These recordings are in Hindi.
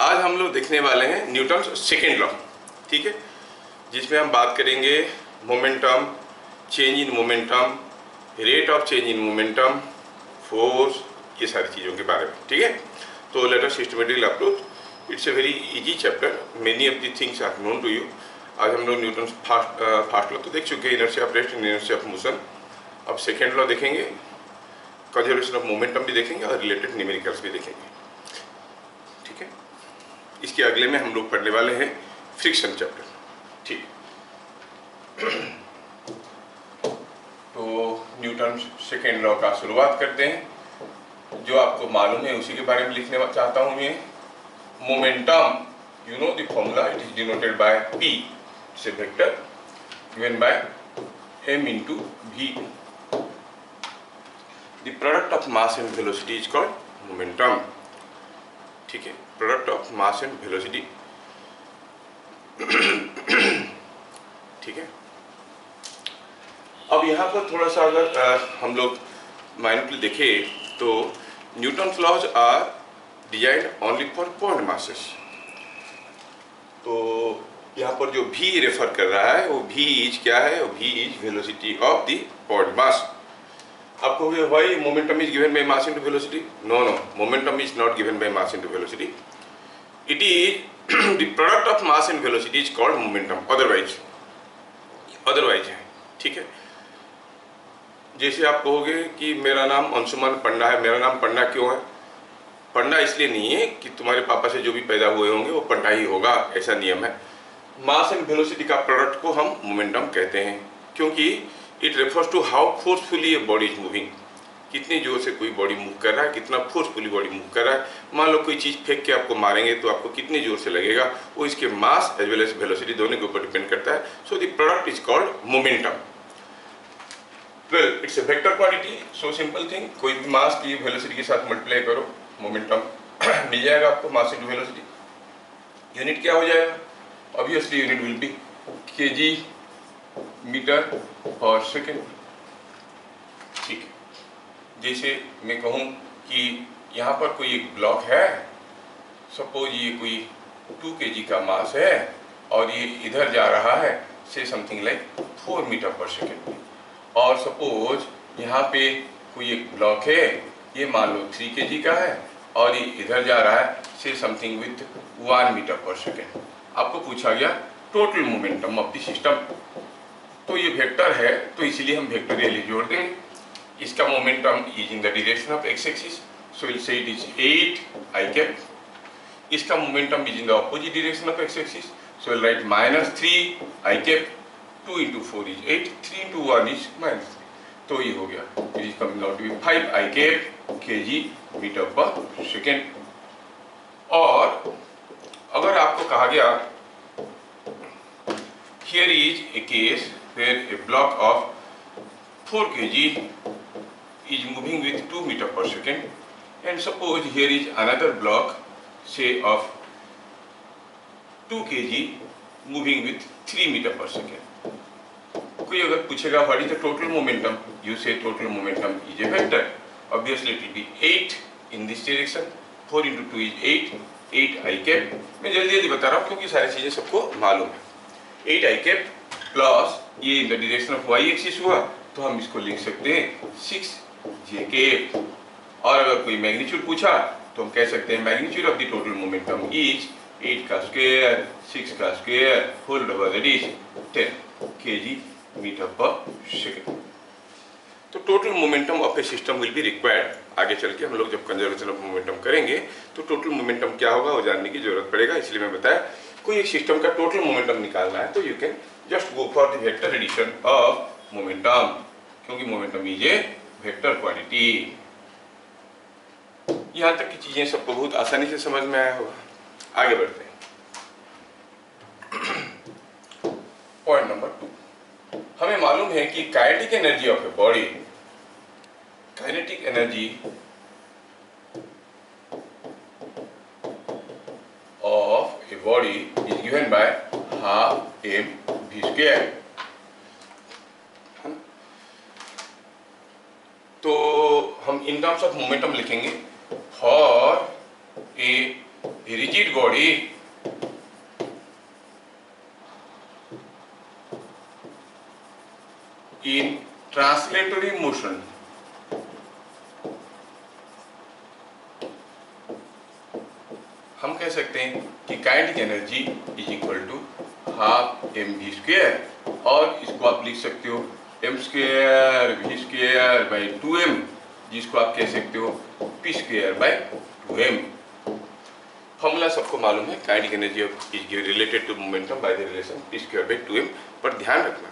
आज हम लोग देखने वाले हैं न्यूटन सेकेंड लॉ, ठीक है, जिसमें हम बात करेंगे momentum, change in momentum, rate of change in momentum, force, ये सारी चीज़ों के बारे में, ठीक है। तो let us systematically approach. It's a very easy chapter, many of the things are known to you. आज हम लोग न्यूटन फास्ट लॉ तो देख चुके हैं, inertia of rest and inertia of motion. अब सेकेंड लॉ देखेंगे, कंजर्वेशन ऑफ मोमेंटम भी देखेंगे और रिलेटेड न्यूमेरिकल्स भी देखेंगे, ठीक है। इसके अगले में हम लोग पढ़ने वाले हैं फ्रिक्शन चैप्टर, ठीक। तो न्यूटन सेकेंड लॉ का शुरुआत करते हैं। जो आपको मालूम है उसी के बारे में लिखने चाहता हूं मैं। Momentum, you know the formula, it is denoted by P, it's a vector given by m into v. The product of mass and velocity is called momentum, ठीक है, product of mass and velocity, ठीक है। अब यहाँ पर थोड़ा सा अगर हम लोग माइन्यूटली देखें तो Newton's laws are design only for point masses. तो यहाँ पर जो v रेफर कर रहा है वो v इज क्या है, वो v is velocity of the point mass. आप कहोगे why momentum is given by mass into velocity? No, momentum is not given by mass into velocity, it is the product of mass and velocity is called momentum, otherwise है, ठीक है। जैसे आप कहोगे कि मेरा नाम अंशुमान पंडा है, मेरा नाम पंडा क्यों है? पंडा इसलिए नहीं है कि तुम्हारे पापा से जो भी पैदा हुए होंगे वो पंडा ही होगा, ऐसा नियम है। मास एंड वेलोसिटी का प्रोडक्ट को हम मोमेंटम कहते हैं, क्योंकि it refers to how forcefully a body is moving, कितनी जोर से कोई बॉडी मूव कर रहा है, कितना फोर्सफुली बॉडी मूव कर रहा है। मान लो कोई चीज़ फेंक के आपको मारेंगे तो आपको कितनी जोर से लगेगा, वो इसके mass as well as velocity दोनों के ऊपर डिपेंड करता है। So the product is called momentum. Well, it's a vector quantity, so simple thing, कोई भी मास की वेलोसिटी के साथ मल्टीप्लाई करो, मोमेंटम मिल जाएगा आपको, मास इनटू वेलोसिटी। यूनिट क्या हो जाएगा? Obviously unit will be kg metre per second, ठीक है। जैसे मैं कहूँ कि यहाँ पर कोई एक ब्लॉक है, सपोज ये कोई 2 kg का मास है और ये इधर जा रहा है से something like 4 metre per second, और सपोज यहाँ पे कोई एक ब्लॉक है, ये मान लो 3 kg का है और ये इधर जा रहा है से something with 1 metre per second. आपको पूछा गया total momentum of the system, तो ये वेक्टर है तो इसीलिए हम वेक्टोरियली जोड़ देंगे। इसका momentum is in the direction of X axis, so will say it is 8 I cap. इसका momentum is in the opposite direction of X axis, so will write -3 I cap. 2 into 4 is 8, 3 into 1 is -3, तो ये हो गया, it is coming out to be 5 i cap kg metre per second. और अगर आपको कहा गया here is a case where a block of 4 kg is moving with 2 meter per second, and suppose here is another block say of 2 kg moving with 3 meter per second. कोई अगर पूछेगा what is the total momentum, you say total momentum is a vector, obviously it will be 8 in this direction, 4 into 2 is 8 I cap। मैं जल्दी जल्दी बता रहा हूँ क्योंकि सारी चीजें सबको मालूम है। 8 आई कैप प्लस ये in the direction of y axis हुआ तो हम इसको लिख सकते हैं 6 जे कैप। और अगर कोई मैग्नीट्यूड पूछा तो हम कह सकते हैं magnitude of the total momentum is 8 का स्क्वायर 6 का square whole over that is 10 kg metre per second. तो total momentum of a system will be required. आगे चल के हम लोग जब कंजर्वेशन ऑफ मोमेंटम करेंगे तो टोटल मोमेंटम क्या होगा वो जानने की जरूरत पड़ेगा, इसलिए मैं बताया कोई एक सिस्टम का टोटल मोमेंटम निकालना है तो you can just go for the vector addition of momentum, क्योंकि momentum is a vector quantity. यहां तक की चीजें सबको बहुत आसानी से समझ में आया होगा। आगे बढ़ते हैं। पॉइंट नंबर 2, हमें मालूम है कि kinetic energy of a body, kinetic energy of a body is given by half mv square। तो हम इन टर्म्स ऑफ मोमेंटम लिखेंगे for a rigid body in translatory motion हम कह सकते हैं कि kinetic energy is equal to half m v square, और इसको आप लिख सकते हो m square v square by 2m, जिसको आप कह सकते हो P square by 2m। Formula सबको मालूम है, kinetic energy is related to momentum by the relation p square by 2m। पर ध्यान रखना,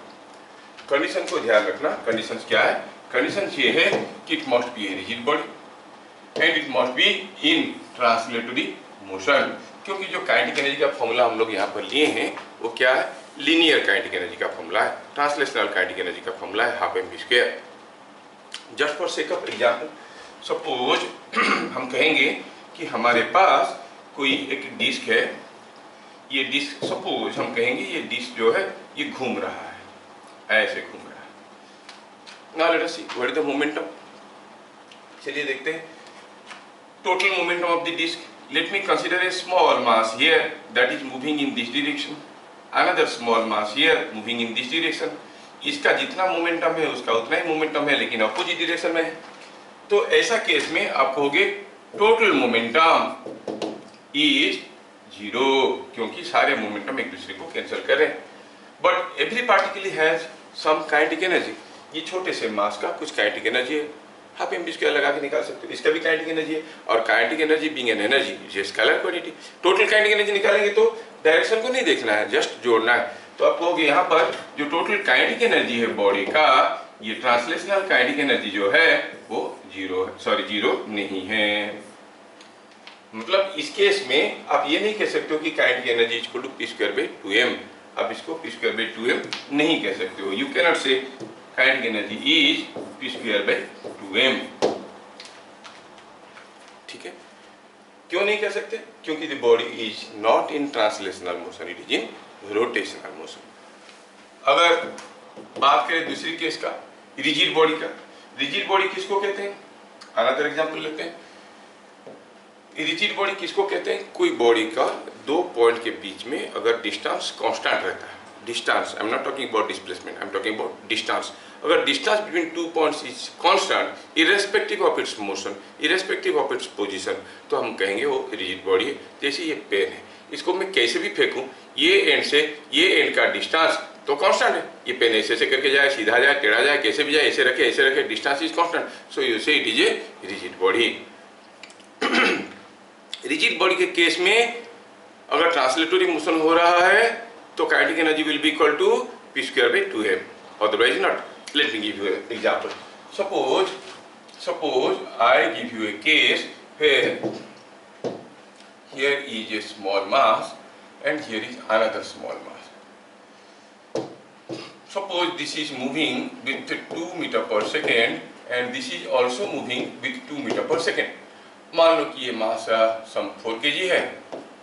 कंडीशन को ध्यान रखना। कंडीशन क्या है? कंडीशन ये है कि it must be A rigid body and it must be in translatory motion, क्योंकि जो काइनेटिक एनर्जी का फॉर्मूला हम लोग यहाँ पर लिए हैं वो क्या है? लीनियर काइनेटिक एनर्जी का फॉर्मूला है, ट्रांसलेशनल काइनेटिक एनर्जी का फॉर्मूला है half m v square. Just for sake of example, suppose हम कहेंगे कि हमारे पास कोई एक डिस्क है, ये डिस्क सपोज हम कहेंगे ये डिस्क जो है ये घूम रहा है, ऐसे घूम रहा है। Now let us see what is the momentum. चलिए देखते हैं total momentum of the disc. Let me consider a small mass here that is moving in this direction, another small mass here moving in this direction। इसका जितना मोमेंटम है उसका उतना ही मोमेंटम है, लेकिन अपोजिट डायरेक्शन में है। तो ऐसा केस में आप कहोगे टोटल मोमेंटम इज 0, क्योंकि सारे मोमेंटम एक दूसरे को कैंसिल कर रहे हैं। But every particle has some kinetic energy. ये छोटे से मास का कुछ काइनेटिक एनर्जी है, हाफ एम वी स्क्वायर लगा के निकाल सकते हो। इसका भी काइनेटिक एनर्जी है, और kinetic energy being an energy ये scalar quantity. Total kinetic energy निकालेंगे तो डायरेक्शन को नहीं देखना है, जस्ट जोड़ना है। तो आप कहोगे यहाँ पर जो टोटल काइनेटिक एनर्जी है बॉडी का, ये ट्रांसलेशनल काइनेटिक एनर्जी जो है वो 0 है, सॉरी 0 नहीं है। मतलब इस केस में आप ये नहीं कह सकते हो कि kinetic energy is equal to P square by 2m। आप इसको पी स्क्वायर बाई 2m नहीं कह सकते हो। यू कैन नॉट से kinetic energy is p square by 2m। ठीक है, क्यों नहीं कह सकते? क्योंकि the body is not in translational motion, it is in rotational motion. अगर बात करें दूसरी केस का, रिजिड बॉडी का, रिजिड बॉडी किसको कहते हैं? अनदर एग्जांपल लेते हैं। रिजिड बॉडी किसको कहते हैं? कोई बॉडी का दो पॉइंट के बीच में अगर डिस्टेंस कांस्टेंट रहता है, distance, I am not talking about displacement, I am talking about distance. अगर distance between 2 points is constant irrespective of its motion, irrespective of its position, तो हम कहेंगे वो रिजिड बॉडी है। जैसे ये पेन है, इसको मैं कैसे भी फेंकूं, ये एंड से ये एंड का डिस्टेंस तो कांस्टेंट है। ये पेन ऐसे से करके जाए, सीधा जाए, टेढ़ा जाए, कैसे भी जाए, ऐसे रखे, distance is constant, so you say it is a rigid body. Rigid body के केस में अगर ट्रांसलेटरी मोशन हो रहा है तो kinetic energy will be equal to P square by 2m, otherwise not. Let me give you an example. Suppose I give you a case where here is a small mass and here is another small mass. Suppose this is moving with 2 meter per second and this is also moving with 2 meter per second. मान लो कि ये मास सम 4 kg है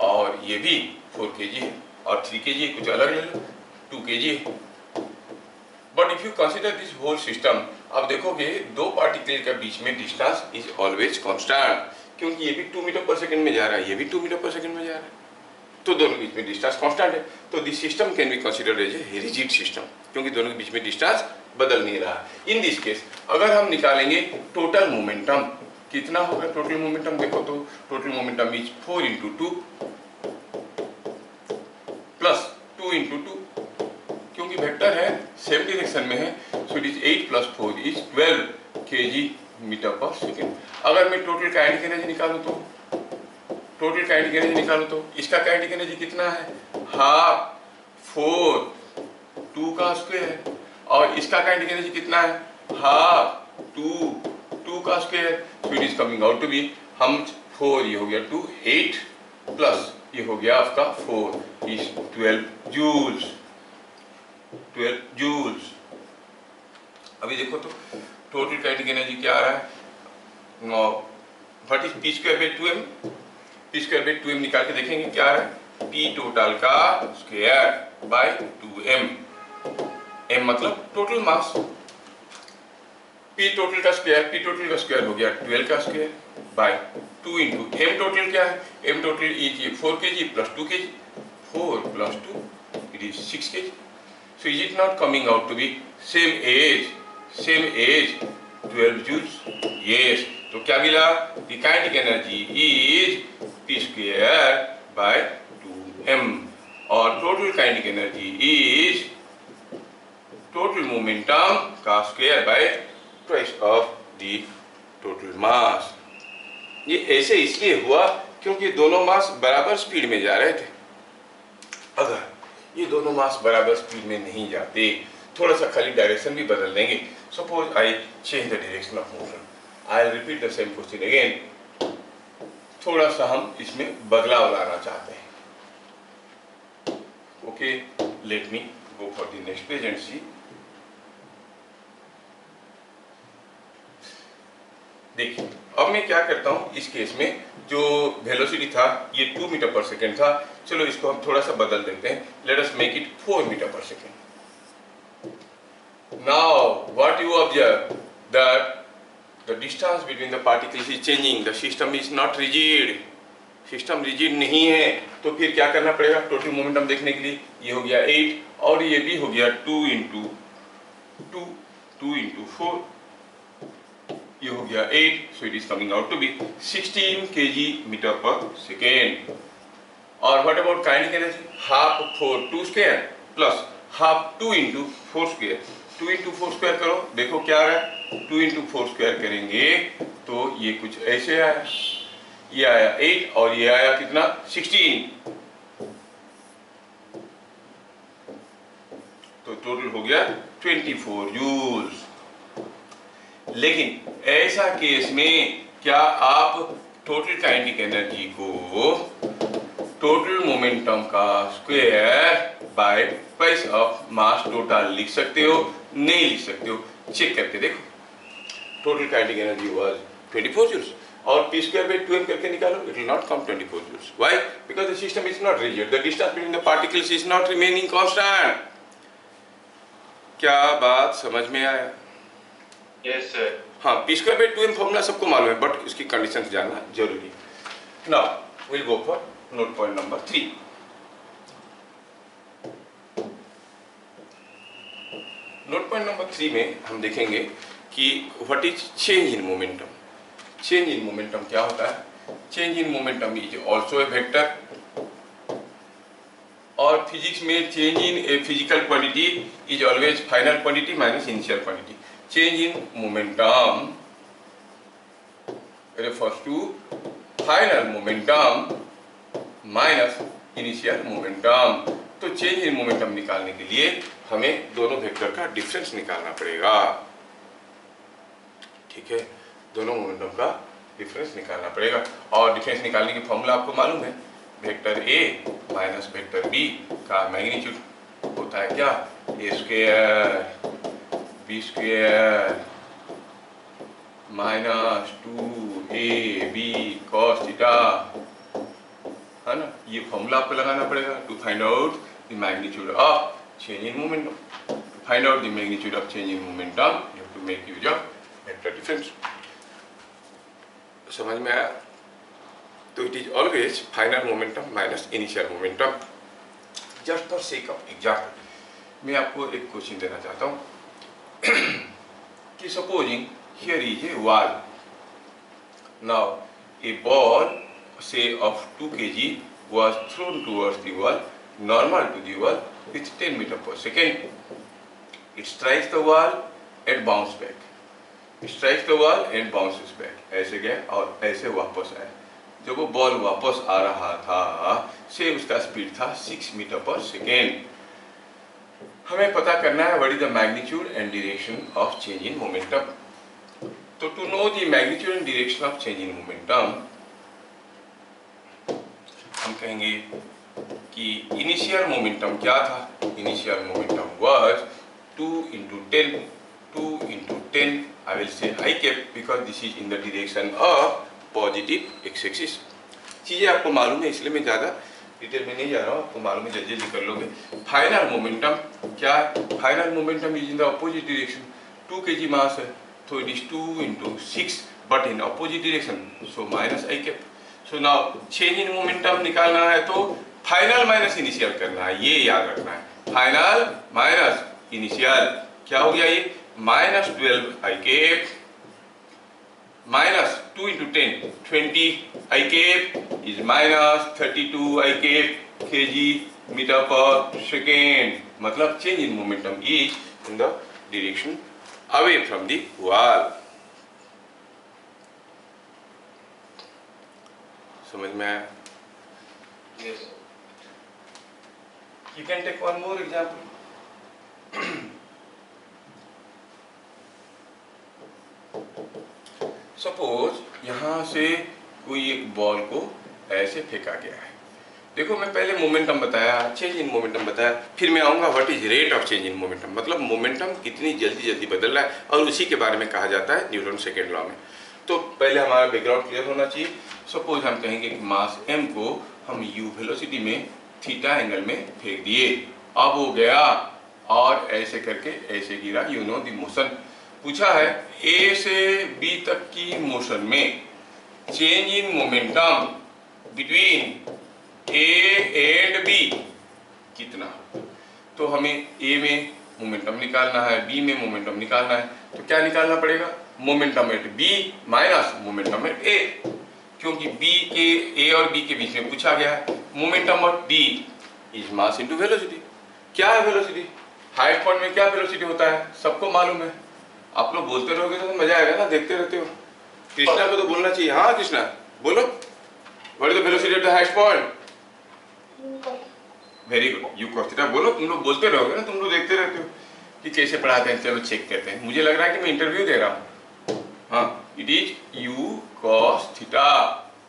और ये भी 4 kg है और 3 kg है, कुछ अलग ले लो 2 kg है। But if you consider this whole system, आप देखोगे दो पार्टिकल के बीच में डिस्टेंस इज ऑलवेज कांस्टेंट, क्योंकि ये भी 2 मीटर पर सेकंड में जा रहा है, ये भी 2 मीटर पर सेकंड में जा रहा है, तो दोनों के बीच में डिस्टेंस कांस्टेंट है। तो this system can be considered as a rigid system, क्योंकि दोनों के बीच में डिस्टेंस बदल नहीं रहा। इन दिस केस अगर हम निकालेंगे टोटल मोमेंटम, कितना होगा टोटल मोमेंटम? देखो तो टोटल मोमेंटम इज 4 × 2 प्लस 2 × 2, क्योंकि वेक्टर है सेम डायरेक्शन में है, so it is 8 + 4 is 12 kg metre per second. अगर मैं टोटल काइनेटिक एनर्जी निकालूं तो इसका काइनेटिक एनर्जी कितना है? हाफ 4 2 का स्क्वायर, और इसका काइनेटिक एनर्जी कितना है? हाफ 2 का square, so it is coming out to be, हम 4 ये हो गया 2 8 प्लस ये हो गया आपका 4 इज 12 जूल्स। अभी देखो तो टोटल काइनेटिक एनर्जी क्या आ रहा है? What is p square by 2m? P square by 2m निकाल के देखेंगे क्या आ रहा है? पी टोटल का स्क्वायर बाई 2m, m मतलब टोटल मास, पी टोटल का स्क्वायर हो गया 12 का square by 2 into m total क्या है, m total is 4 kg plus 2 kg, 4 plus 2 it is 6 kg. So is it not coming out to be same age 12 joules? Yes. तो क्या मिला, the kinetic energy is p square by 2m और total kinetic energy is total momentum का square by twice of the total mass. ये ऐसे इसलिए हुआ क्योंकि दोनों मास बराबर स्पीड में जा रहे थे. अगर ये दोनों मास बराबर स्पीड में नहीं जाते, थोड़ा सा खाली डायरेक्शन भी बदल देंगे, suppose I change the direction of motion, I repeat the same question again, थोड़ा सा हम इसमें बदलाव लाना चाहते हैं. Okay, let me go for the next page and see. देखिए अब मैं क्या करता हूं, इस केस में जो वेलोसिटी था ये 2 मीटर पर सेकेंड था, चलो इसको हम थोड़ा सा बदल देते हैं, let us make it 4 metre per second. Now what you observe that the distance between the particles is changing, the system is not rigid, system rigid नहीं है. तो फिर क्या करना पड़ेगा टोटल मोमेंटम देखने के लिए, ये हो गया 8 और ये भी हो गया 2 इंटू 4, ये हो गया 8, so it is coming out to be 16 kg metre per second. और what about kinetic energy, half 4 2 square plus half 2 into 4 square, 2 into 4 square करो, देखो क्या आ रहा है, 2 इंटू 4 स्क्वायर करेंगे तो ये कुछ ऐसे आया, ये आया 8 और ये आया कितना 16, तो टोटल हो गया 24 जूल्स. लेकिन ऐसा केस में क्या आप टोटल काइनेटिक एनर्जी को टोटल मोमेंटम का square bye twice of mass total लिख सकते हो? नहीं लिख सकते हो. चेक करके देखो, total kinetic energy was 24 joules और p स्क्वायर बाय 2m करके निकालो, it will not come 24 joules. Why? Because the system is not rigid, the distance between the particles is not remaining constant. क्या बात समझ में आया? Yes sir. हाँ, p square by 2m formula सबको मालूम है, बट इसकी कंडीशंस जानना जरूरी है. Now will go for note point number 3. Note point number 3 में हम देखेंगे कि what is change in momentum. Change in momentum क्या होता है? Change in momentum is also a vector, और फिजिक्स में change in a physical quantity is always final quantity minus initial quantity. Change in momentum refers to final momentum minus initial momentum. तो चेंज इन मोमेंटम निकालने के लिए हमें दोनों वेक्टर का डिफरेंस निकालना पड़ेगा. ठीक है, दोनों मोमेंटम का डिफरेंस निकालना पड़ेगा, और डिफरेंस निकालने की फॉर्मूला आपको मालूम है, vector a minus vector b का मैग्नीट्यूड होता है क्या, a square b square minus 2ab cos theta, है ना. ये फॉर्मूला आपको लगाना पड़ेगा to find out the magnitude of change in momentum. To find out the magnitude of change in momentum you have to make use of vector difference. समझ में आया? तो it is always final momentum minus initial momentum. Just for sake of example मैं आपको एक क्वेश्चन देना चाहता हूँ कि supposing here is a wall. Now a ball say of 2 kg was thrown towards the wall, normal to the wall, with 10 meter per second. It strikes the wall and bounces back. It strikes the wall and bounces back. ऐसे गया और ऐसे वापस आया. जब वो बॉल वापस आ रहा था से उसका स्पीड था 6 मीटर पर सेकेंड. हमें पता करना है what is the magnitude and direction of change in momentum. तो to know the magnitude and direction of change in momentum हम कहेंगे कि इनिशियल मोमेंटम क्या था. Initial momentum was 2 into 10. 2 into 10 I will say I kept because this is in the direction of positive X axis. चीज़ें आपको मालूम है इसलिए मैं ज़्यादा डिटेल में नहीं जा रहा हूँ, आपको मालूम है, जल्दी जल्दी कर लोगे. फाइनल मोमेंटम क्या है? Final momentum is in the opposite direction. 2 kg मास है तो it is 2 into 6 but in opposite direction, so minus I cap. So now change in momentum निकालना है तो फाइनल माइनस इनिशियल करना है, ये याद रखना है। फाइनल माइनस इनिशियल क्या हो गया ये? Minus 12 i cap minus 2 into 10 20 i cap is minus 32 i cap kg metre per second. मतलब change in momentum is in the direction away from the wall. समझ में आया? Yes. You can take one more example. Suppose यहाँ से कोई एक बॉल को ऐसे फेंका गया है। देखो मैं पहले मोमेंटम बताया, चेंज इन मोमेंटम बताया, फिर मैं आऊँगा what is rate of change in momentum, मतलब मोमेंटम कितनी जल्दी जल्दी बदल रहा है, और उसी के बारे में कहा जाता है न्यूटन सेकेंड लॉ में। तो पहले हमारा बैकग्राउंड क्लियर होना चाहिए। सपोज हम कहेंगे कि मास m को हम u वेलोसिटी में थीटा एंगल में फेंक दिए, अब हो गया और ऐसे करके ऐसे गिरा, यू नो द मोशन। पूछा है a से b तक की मोशन में change in momentum between a and b कितना। तो हमें a में मोमेंटम निकालना है, b में मोमेंटम निकालना है, तो क्या निकालना पड़ेगा? Momentum at b minus momentum at a, क्योंकि b के a और b के बीच में पूछा गया है। Momentum of b is mass into velocity. क्या है वेलोसिटी? हाइट पॉइंट में क्या वेलोसिटी होता है सबको मालूम है। आप लोग बोलते रहोगे तो मजा आएगा ना, देखते रहते हो। कृष्णा को तो बोलना चाहिए। हाँ कृष्णा बोलो, what is the velocity at the highest point? Very good, you cos theta बोलो। तुम लोग बोलते रहोगे ना, तुम लोग देखते रहते हो कि कैसे पढ़ाते हैं। चलो चेक करते हैं। मुझे लग रहा है कि मैं इंटरव्यू दे रहा हूँ। हाँ, it is you cos theta,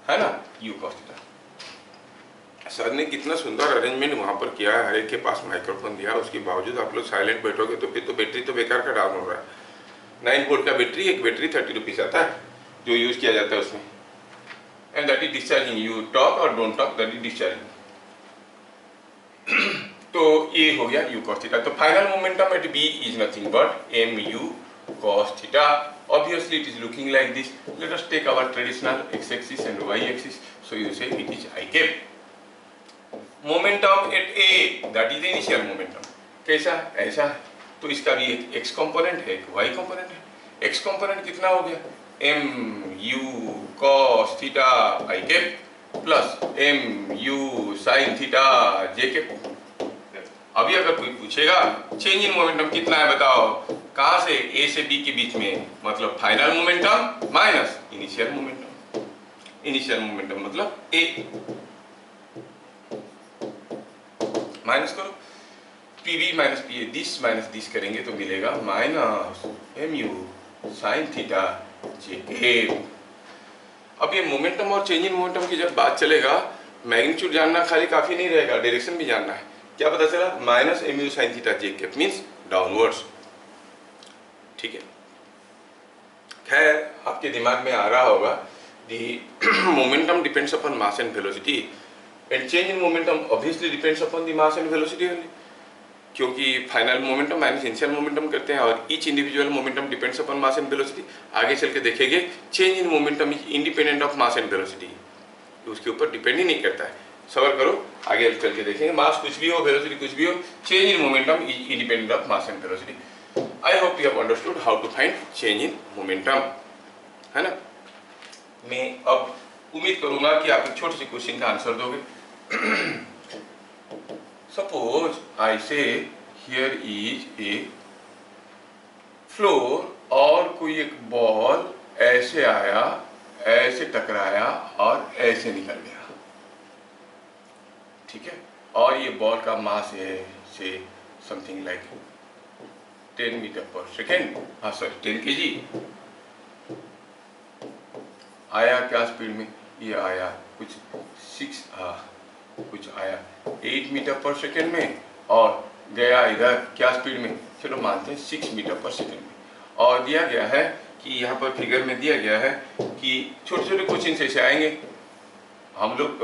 है ना, यू कॉस थीटा। सर ने कितना सुंदर अरेंजमेंट वहाँ पर किया है, हर एक के पास माइक्रोफोन दिया, उसके बावजूद आप लोग साइलेंट बैठोगे तो फिर तो बैटरी तो बेकार का डाउन हो रहा है। 9 वोल्ट का बैटरी, एक बैटरी 30 रुपीज़ आता है जो यूज किया जाता है उसमें, and that is discharging. You talk और don't talk, that is discharging. तो ये हो गया यू कॉस थीटा। तो final momentum at B is nothing but M U cos theta. Obviously it is looking like this. Let us take our traditional x-axis and y-axis. So you say it is I cap. Momentum at A, that is the initial momentum. कैसा? ऐसा। तो इसका भी एक x component है, एक y component है। x component कितना हो गया? m u cos theta I cap plus m u sin theta j cap। अभी अगर कोई पूछेगा चेंज इन मोमेंटम कितना है बताओ, कहां से? ए से बी के बीच में, मतलब final momentum minus initial momentum. Initial momentum मतलब ए, माइनस करो, PB minus P, this minus this करेंगे तो मिलेगा minus M U sine theta J के। अब ये मोमेंटम और चेंज इन मोमेंटम की जब बात चलेगा, मैग्नीट्यूड जानना खाली काफी नहीं रहेगा, डायरेक्शन भी जानना है। क्या पता चला? Minus M U sine theta J cap means downwards. ठीक है, खैर आपके दिमाग में आ रहा होगा the momentum depends upon mass and velocity and change in momentum obviously depends upon the mass and velocity only, क्योंकि final momentum minus initial momentum करते हैं और each individual momentum depends upon mass and velocity. आगे चल के देखेंगे change in momentum is independent of mass and velocity, उसके ऊपर डिपेंड ही नहीं करता है। सबर करो, आगे चल के देखेंगे। मास कुछ भी हो, वेलोसिटी कुछ भी हो, change in momentum is independent of mass and velocity. I hope you have understood how to find change in momentum, है ना। मैं अब उम्मीद करूंगा कि आप एक छोटे से क्वेश्चन का आंसर दोगे। Suppose I say here is A floor और कोई एक बॉल ऐसे आया, ऐसे टकराया और ऐसे निकल गया, ठीक है। और ये बॉल का मास है से something like 10 metre per second, हाँ सॉरी 10 kg। आया क्या स्पीड में? ये आया कुछ 6 कुछ आया 8 मीटर पर सेकेंड में और गया इधर क्या स्पीड में? चलो मानते हैं 6 मीटर पर सेकेंड में। और दिया गया है कि यहाँ पर फिगर में दिया गया है कि छोटे छोटे क्वेश्चन ऐसे आएंगे। हम लोग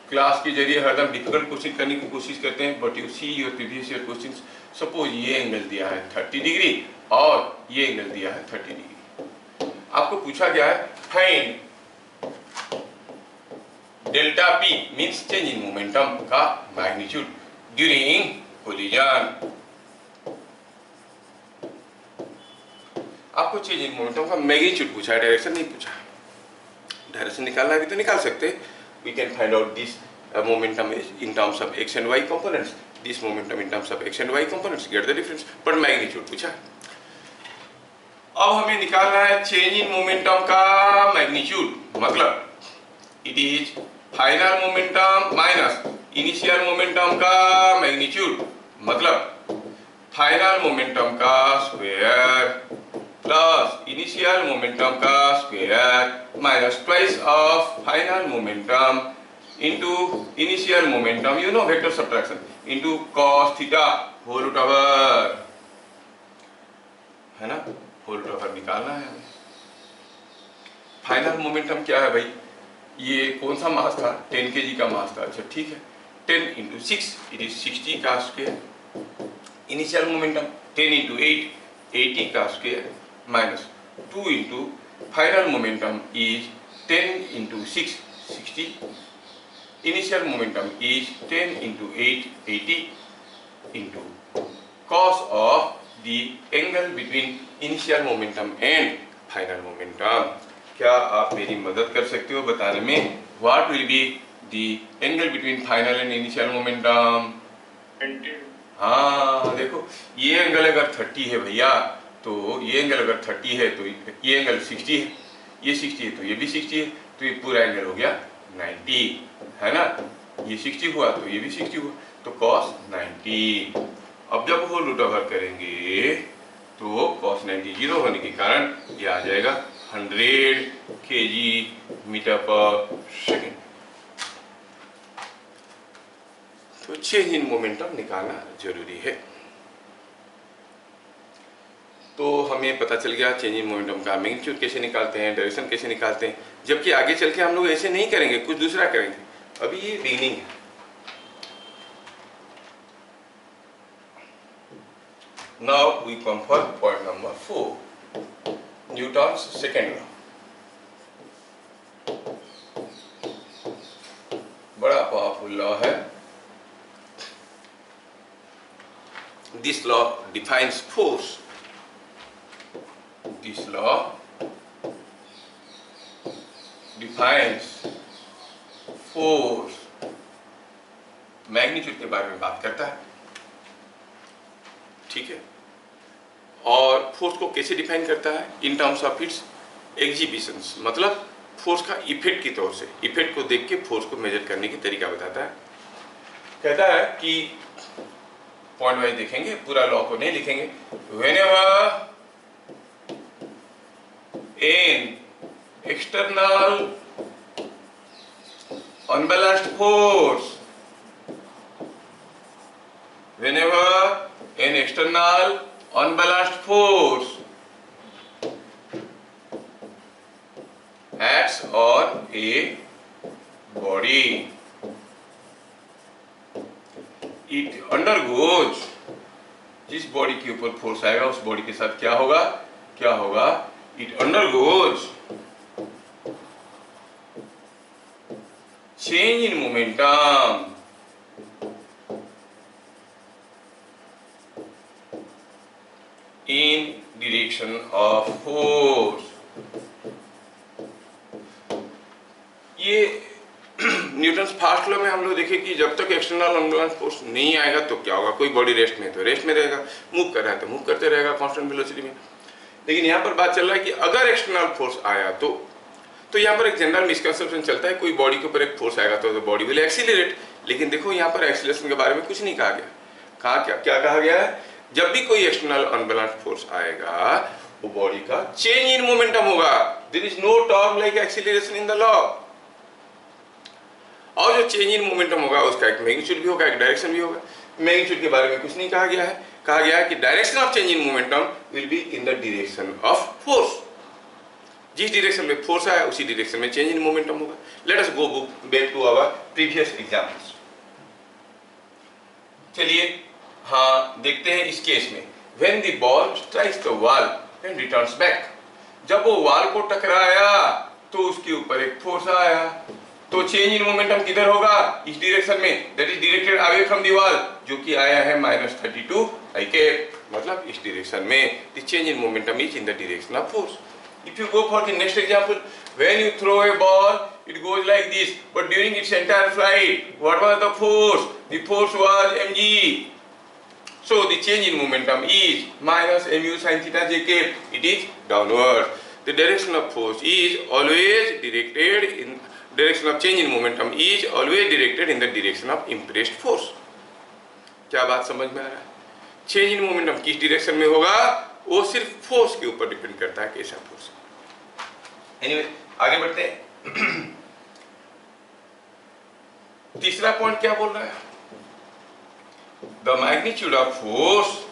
क्लास के जरिए हरदम डिफिकल्ट क्वेश्चन करने की कोशिश करते हैं, but you see your previous year questions. Suppose ये एंगल दिया है 30 डिग्री और ये एंगल दिया है 30 डिग्री। आपको पूछा गया है find delta P means change in momentum का मैग्नीट्यूड ड्यूरिंग कोलिजन। आपको चेंज इन मोमेंटम का मैग्नीट्यूड पूछा है, डायरेक्शन नहीं पूछा। डायरेक्शन निकालना भी तो निकाल सकते। We can find out this momentum is in terms of x and y components, this momentum in terms of x and y components, get the difference, but magnitude पूछा है। अब हमें निकालना है चेंज इन मोमेंटम का मैग्नीट्यूड, मतलब it is final momentum minus initial momentum का मैग्नीट्यूड, मतलब फाइनल मोमेंटम का स्क्वायर प्लस इनिशियल मोमेंटम का square minus twice of final momentum into initial momentum, you know vector subtraction, into cos theta whole root over, है ना, whole root over निकालना है हमें। फाइनल मोमेंटम क्या है भाई, ये कौन सा मास था, 10 kg का मास था। अच्छा ठीक है, 10 into 6 it is 60 का स्क्वायर। इनिशियल मोमेंटम 10 into 8 80 का square minus 2 into final momentum is 10 into 6 60। Initial momentum is 10 into 8 80 into cos of the angle between initial momentum and final momentum। क्या आप मेरी मदद कर सकते हो बताने में what will be the angle between final and initial momentum? हाँ देखो, ये एंगल अगर 30 है भैया, तो ये एंगल अगर 30 है तो ये एंगल 60 है, ये 60 है तो ये भी 60 है, तो ये पूरा एंगल हो गया 90, है ना। ये 60 हुआ तो ये भी 60 हुआ, तो cos 90। अब जब होल रूट ओवर करेंगे तो cos 90 जीरो होने के कारण ये आ जाएगा 100 kg मीटर पर सेकेंड। तो चेंज इन मोमेंटम निकालना जरूरी है। तो हमें पता चल गया चेंज इन मोमेंटम का मैग्नीट्यूड कैसे निकालते हैं, डायरेक्शन कैसे निकालते हैं, जबकि आगे चल के हम लोग ऐसे नहीं करेंगे, कुछ दूसरा करेंगे। अभी ये बिगिनिंग है। Now we come for point number 4, Newton's second law. बड़ा पावरफुल लॉ है। This law defines force. This law defines force, magnitude के बारे में बात करता है, ठीक है। और फोर्स को कैसे डिफाइन करता है, इन टर्म्स ऑफ इट्स एग्जीबिशंस, मतलब फोर्स का इफेक्ट की तौर से, इफेक्ट को देख के फोर्स को मेजर करने की तरीका बताता है। कहता है कि पॉइंट वाइज देखेंगे, पूरा लॉ को नहीं लिखेंगे। Whenever an external unbalanced force, whenever an external unbalanced force acts on a body, it undergoes, जिस बॉडी के ऊपर फोर्स आएगा उस बॉडी के साथ क्या होगा, क्या होगा, it undergoes change in momentum in direction of force। ये न्यूटन्स फर्स्ट लॉ में हम लोग देखें कि जब तक एक्सटर्नल अनबैलेंस फोर्स नहीं आएगा तो क्या होगा, कोई बॉडी रेस्ट में तो रेस्ट में रहेगा, मूव कर रहा है तो मूव करते रहेगा कांस्टेंट वेलोसिटी में। लेकिन यहाँ पर बात चल रहा है कि अगर एक्सटर्नल फोर्स आया तो यहाँ पर एक जनरल मिसकंसेप्शन चलता है, कोई बॉडी के ऊपर एक फोर्स आएगा तो बॉडी विल एक्सीलरेट। लेकिन देखो यहाँ पर एक्सीलरेशन के बारे में कुछ नहीं कहा गया। क्या कहा गया है, जब भी कोई एक्सटर्नल अनबैलेंस फोर्स आएगा वो बॉडी का चेंज इन मोमेंटम होगा। There is no term like acceleration in the law. और जो चेंज इन मोमेंटम होगा उसका एक मैग्नीट्यूड भी होगा, एक डायरेक्शन भी होगा। मैग्नीट्यूड के बारे में कुछ नहीं कहा गया है। कहा गया है कि direction of change in momentum will be in the direction of force. जिस डायरेक्शन में फोर्स आया उसी डायरेक्शन में चेंज इन मोमेंटम होगा। Let us go back to our previous examples. चलिए हाँ देखते हैं इस केस में, when the ball strikes the wall and returns back. जब वो वॉल को टकराया तो उसके ऊपर एक फोर्स आया, तो चेंज इन मोमेंटम किधर होगा? इस डायरेक्शन में, that is directed away from the wall, जो कि आया है -32 I कैप, मतलब इस डायरेक्शन में the change in momentum is in the direction of force. If you go for the next example, when you throw a ball, it goes like this, but during its entire flight, what was the force? The force was mg. So the change in momentum is minus mu sin theta j cap. It is downward. The direction of force is always directed in direction of change in momentum is always directed in the direction of impressed force. क्या बात समझ में आ रहा है? चेंज इन मोमेंटम किस डायरेक्शन में होगा वो सिर्फ फोर्स के ऊपर डिपेंड करता है, कैसा फोर्स। एनीवे आगे बढ़ते हैं। तीसरा पॉइंट क्या बोल रहा है? The magnitude of force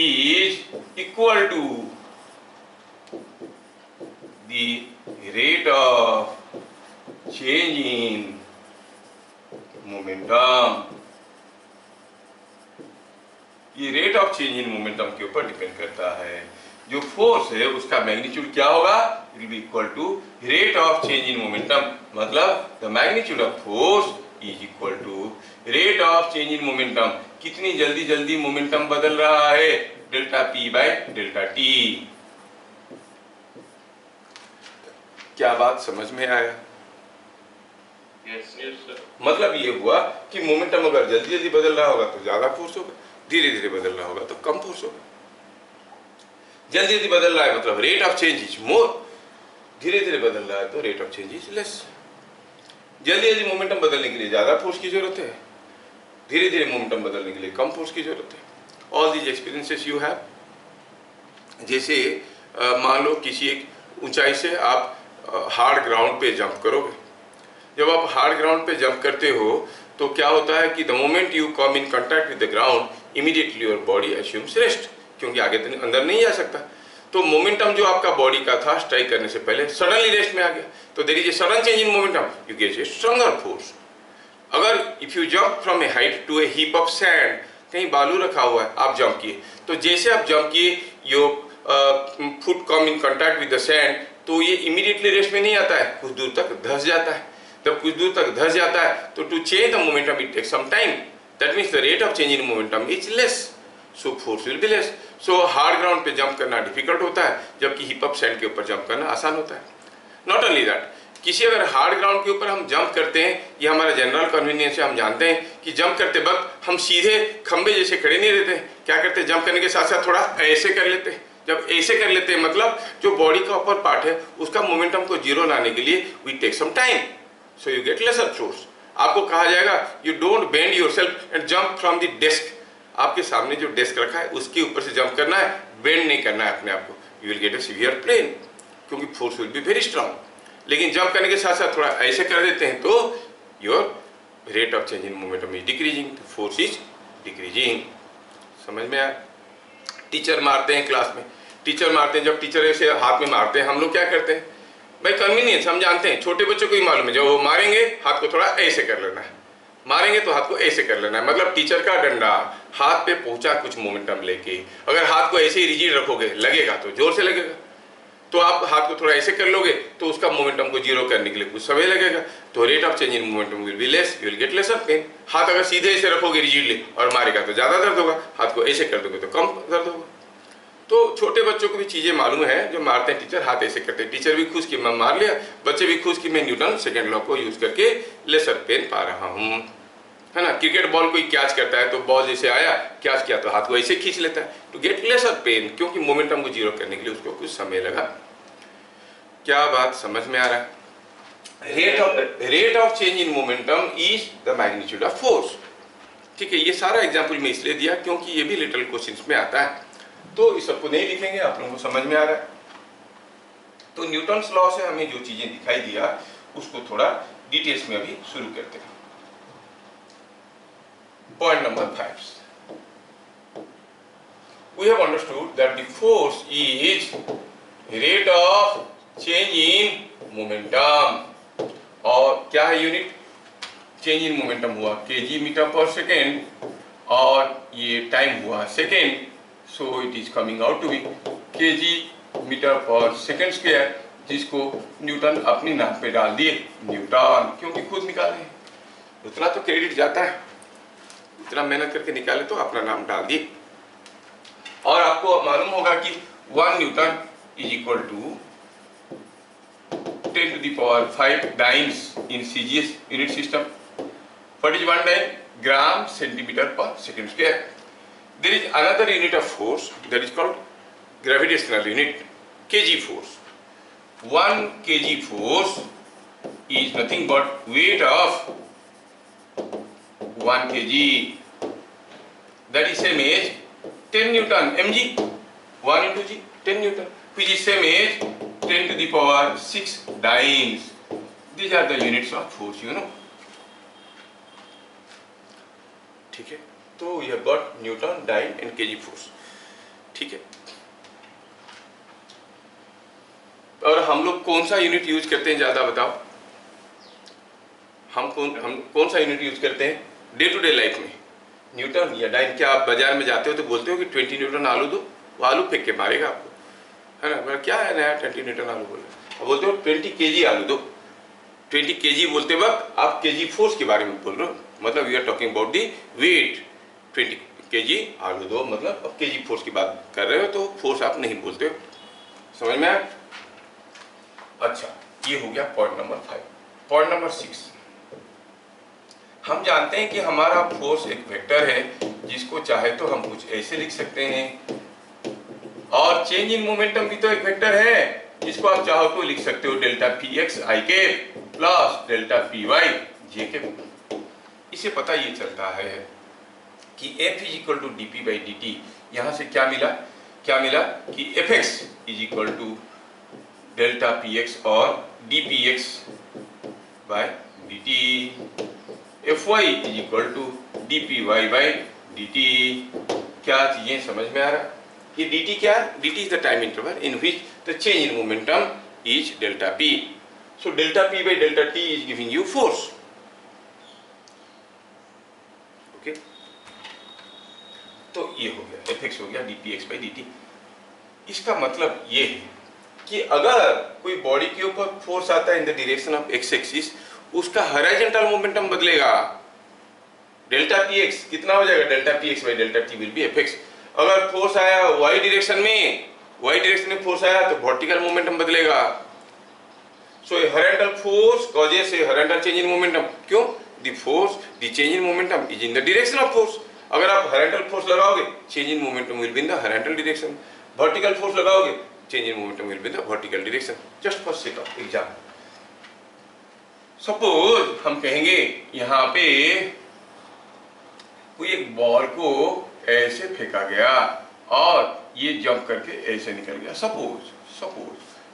is equal to the rate of change in momentum। ये rate of change in momentum के ऊपर डिपेंड करता है। जो फोर्स है उसका मैग्नीट्यूड क्या होगा? It will be equal to rate of change in momentum, मतलब the magnitude of force is equal to rate of change in momentum. कितनी जल्दी जल्दी मोमेंटम बदल रहा है? Delta P by delta T. क्या बात समझ में आया? Yes, sir. मतलब ये हुआ कि मोमेंटम अगर जल्दी जल्दी बदल रहा होगा तो ज्यादा फोर्स होगा, धीरे धीरे बदल रहा होगा तो कम फोर्स होगा। जल्दी जल्दी बदल रहा है मतलब rate of change is more, धीरे धीरे बदल रहा है तो rate of change is less. जल्दी जल्दी मोमेंटम बदलने के लिए ज्यादा फोर्स की जरूरत है, धीरे धीरे मोमेंटम बदलने के लिए कम फोर्स की जरूरत है। All these experiences you have. जैसे मान लो किसी एक ऊंचाई से आप हार्ड ग्राउंड पे जंप करोगे। जब आप हार्ड ग्राउंड पे जंप करते हो तो क्या होता है कि the moment you come in contact with the ground immediately your body assumes rest, क्योंकि आगे तो अंदर नहीं जा सकता। तो मोमेंटम जो आपका बॉडी का था स्ट्राइक करने से पहले सडनली रेस्ट में आ गया, तो there is a sudden change in momentum, you get a stronger force. अगर if you jump from a height to a heap of sand, कहीं बालू रखा हुआ है, आप जंप किए, तो जैसे आप जंप किए your foot come in contact with the sand, तो ये इमीडिएटली रेस्ट में नहीं आता है, कुछ दूर तक धंस जाता है। जब कुछ दूर तक धंस जाता है तो to change the momentum it takes some time, that means the rate of change in momentum is less, so force will be less. So hard ground पे जंप करना डिफिकल्ट होता है, जबकि हिप ऑफ सैंड के ऊपर जंप करना आसान होता है। नॉट ओनली दैट, किसी अगर हार्ड ग्राउंड के ऊपर हम जंप करते हैं, ये हमारा जनरल कन्वीनियंस है, हम जानते हैं कि जंप करते वक्त हम सीधे खंबे जैसे खड़े नहीं रहते, क्या करते हैं जंप करने के साथ साथ थोड़ा ऐसे कर लेते हैं। जब ऐसे कर लेते हैं मतलब जो बॉडी का ऊपर पार्ट है उसका मोमेंटम को जीरो लाने के लिए we take some time, so you get lesser force. आपको कहा जाएगा you don't bend yourself and jump from the desk. आपके सामने जो डेस्क रखा है उसके ऊपर से जंप करना है, बेंड नहीं करना है अपने आप को, you will get a severe pain, क्योंकि force will be very strong. लेकिन जंप करने के साथ साथ थोड़ा ऐसे कर देते हैं तो your rate of change in momentum is decreasing, force is decreasing. समझ में आया? टीचर मारते हैं क्लास में, टीचर मारते हैं, जब टीचर ऐसे हाथ में मारते हैं हम लोग क्या करते हैं? भाई कन्वीनियंस हम जानते हैं, छोटे बच्चों को ही मालूम है, जब वो मारेंगे हाथ को थोड़ा ऐसे कर लेना है, मारेंगे तो हाथ को ऐसे कर लेना है, मतलब टीचर का डंडा हाथ पे पहुंचा कुछ मोमेंटम लेके। अगर हाथ को ऐसे ही रिजिड रखोगे लगेगा तो जोर से लगेगा, तो आप हाथ को थोड़ा ऐसे कर लोगे तो उसका मोमेंटम को जीरो करने के लिए कुछ समय लगेगा, तो rate of change in momentum will be less, you will get lesser pain. हाथ अगर सीधे ऐसे रखोगे रिजिडली और मारेगा तो ज्यादा दर्द होगा, हाथ को ऐसे कर दोगे तो कम दर्द होगा। तो छोटे बच्चों को भी चीजें मालूम है, जो मारते हैं टीचर हाथ ऐसे करते हैं, टीचर भी खुश कि मैं मार लिया, बच्चे भी खुश कि मैं न्यूटन सेकेंड लॉ को यूज करके लेसर पेन पा रहा हूँ, है ना। क्रिकेट बॉल कोई कैच करता है तो बॉल जैसे आया कैच किया तो हाथ को ऐसे खींच लेता है टू गेट लेसर पेन, क्योंकि मोमेंटम को जीरो करने के लिए उसको कुछ समय लगा। क्या बात समझ में आ रहा है? Rate of change in momentum is the magnitude of force. ठीक है, ये सारा एग्जाम्पल मैं इसलिए दिया क्योंकि ये भी लिटिल क्वेश्चंस में आता है, तो इस सबको नहीं लिखेंगे, आप लोगों को समझ में आ रहा है। तो न्यूटन्स लॉ से हमें जो चीजें दिखाई दिया उसको थोड़ा डिटेल्स में अभी शुरू करते हैं। Point number 5, we have understood that the force is rate of change in momentum, और क्या है यूनिट? चेंज इन मोमेंटम हुआ kg मीटर पर सेकेंड और ये टाइम हुआ second, so it is coming out to be kg metre per second square, जिसको न्यूटन अपनी नाम पे डाल दिए न्यूटन, क्योंकि खुद निकाले हैं। उतना तो क्रेडिट जाता है, इतना मेहनत करके निकाले तो अपना नाम डाल दिए। और आपको मालूम होगा कि 1 Newton is equal to 10 to the power 5 dynes in CGS unit system. What is 1 dyne? Gram centimeter per second square. There is another unit of force that is called gravitational unit, kg force. 1 kg force is nothing but weight of 1 kg. That is same as 10 Newton mg. 1 into g, 10 Newton, which is same as 10 to the power 6 dynes. These are the units of force, you know. ठीक है, तो you have got Newton, dyne and kg force. ठीक है, और हम लोग कौन सा यूनिट यूज करते हैं ज्यादा बताओ? हम कौन सा यूनिट यूज करते हैं डे टू डे लाइफ में? न्यूटन या डाइन? क्या आप बाजार में जाते हो तो बोलते हो कि 20 न्यूटन आलू दो, वो आलू फेंक के मारेगा आपको, है ना? मतलब क्या है नया 20 न्यूटन आलू बोल रहे हो? बोलते हो 20 केजी आलू दो। 20 केजी बोलते वक्त आप केजी फोर्स के बारे में बोल रहे हो, मतलब we are talking about the weight. 20 kg आलू दो मतलब अब केजी फोर्स की बात कर रहे हो, तो फोर्स आप नहीं बोलते हो। समझ में आया? अच्छा, ये हो गया पॉइंट नंबर 5। पॉइंट नंबर 6, हम जानते हैं कि हमारा फोर्स एक वेक्टर है, जिसको चाहे तो हम कुछ ऐसे लिख सकते हैं, और चेंज इन मोमेंटम भी तो एक वेक्टर है, जिसको आप चाहो तो लिख सकते हो डेल्टा पी एक्स आई के plus delta P Y J के। इसे पता ये चलता है कि F is equal to D P by D T. यहां से क्या मिला कि F X is equal to delta P X और D P X by D T. F Y is equal to D P Y by D T. क्या चीजें समझ में आ रहा? ये डी टी क्या है? D T is the time interval in which the change in momentum is delta P. So delta P by delta T is giving you force. Okay, तो ये हो गया एफ एक्स हो गया D P x by D T. इसका मतलब ये है कि अगर कोई बॉडी के ऊपर फोर्स आता है in the direction of X axis, उसका हॉरिजॉन्टल मोमेंटम बदलेगा। डेल्टा पी एक्स कितना हो जाएगा? Delta P x by delta T will be F X. अगर फोर्स आया वाई डायरेक्शन में फोर्स आया तो वर्टिकल मोमेंटम बदलेगा। So horizontal force causes a horizontal change in momentum. क्यों? The change in momentum is in the direction of force. अगर आप हॉरिजॉन्टल फोर्स लगाओगे, change in momentum will be in the horizontal direction. Vertical force लगाओगे, change in momentum will be the vertical direction. Just for sake of example, suppose हम कहेंगे यहाँ पे कोई एक बॉल को ऐसे फेंका गया और ये जंप करके ऐसे निकल गया।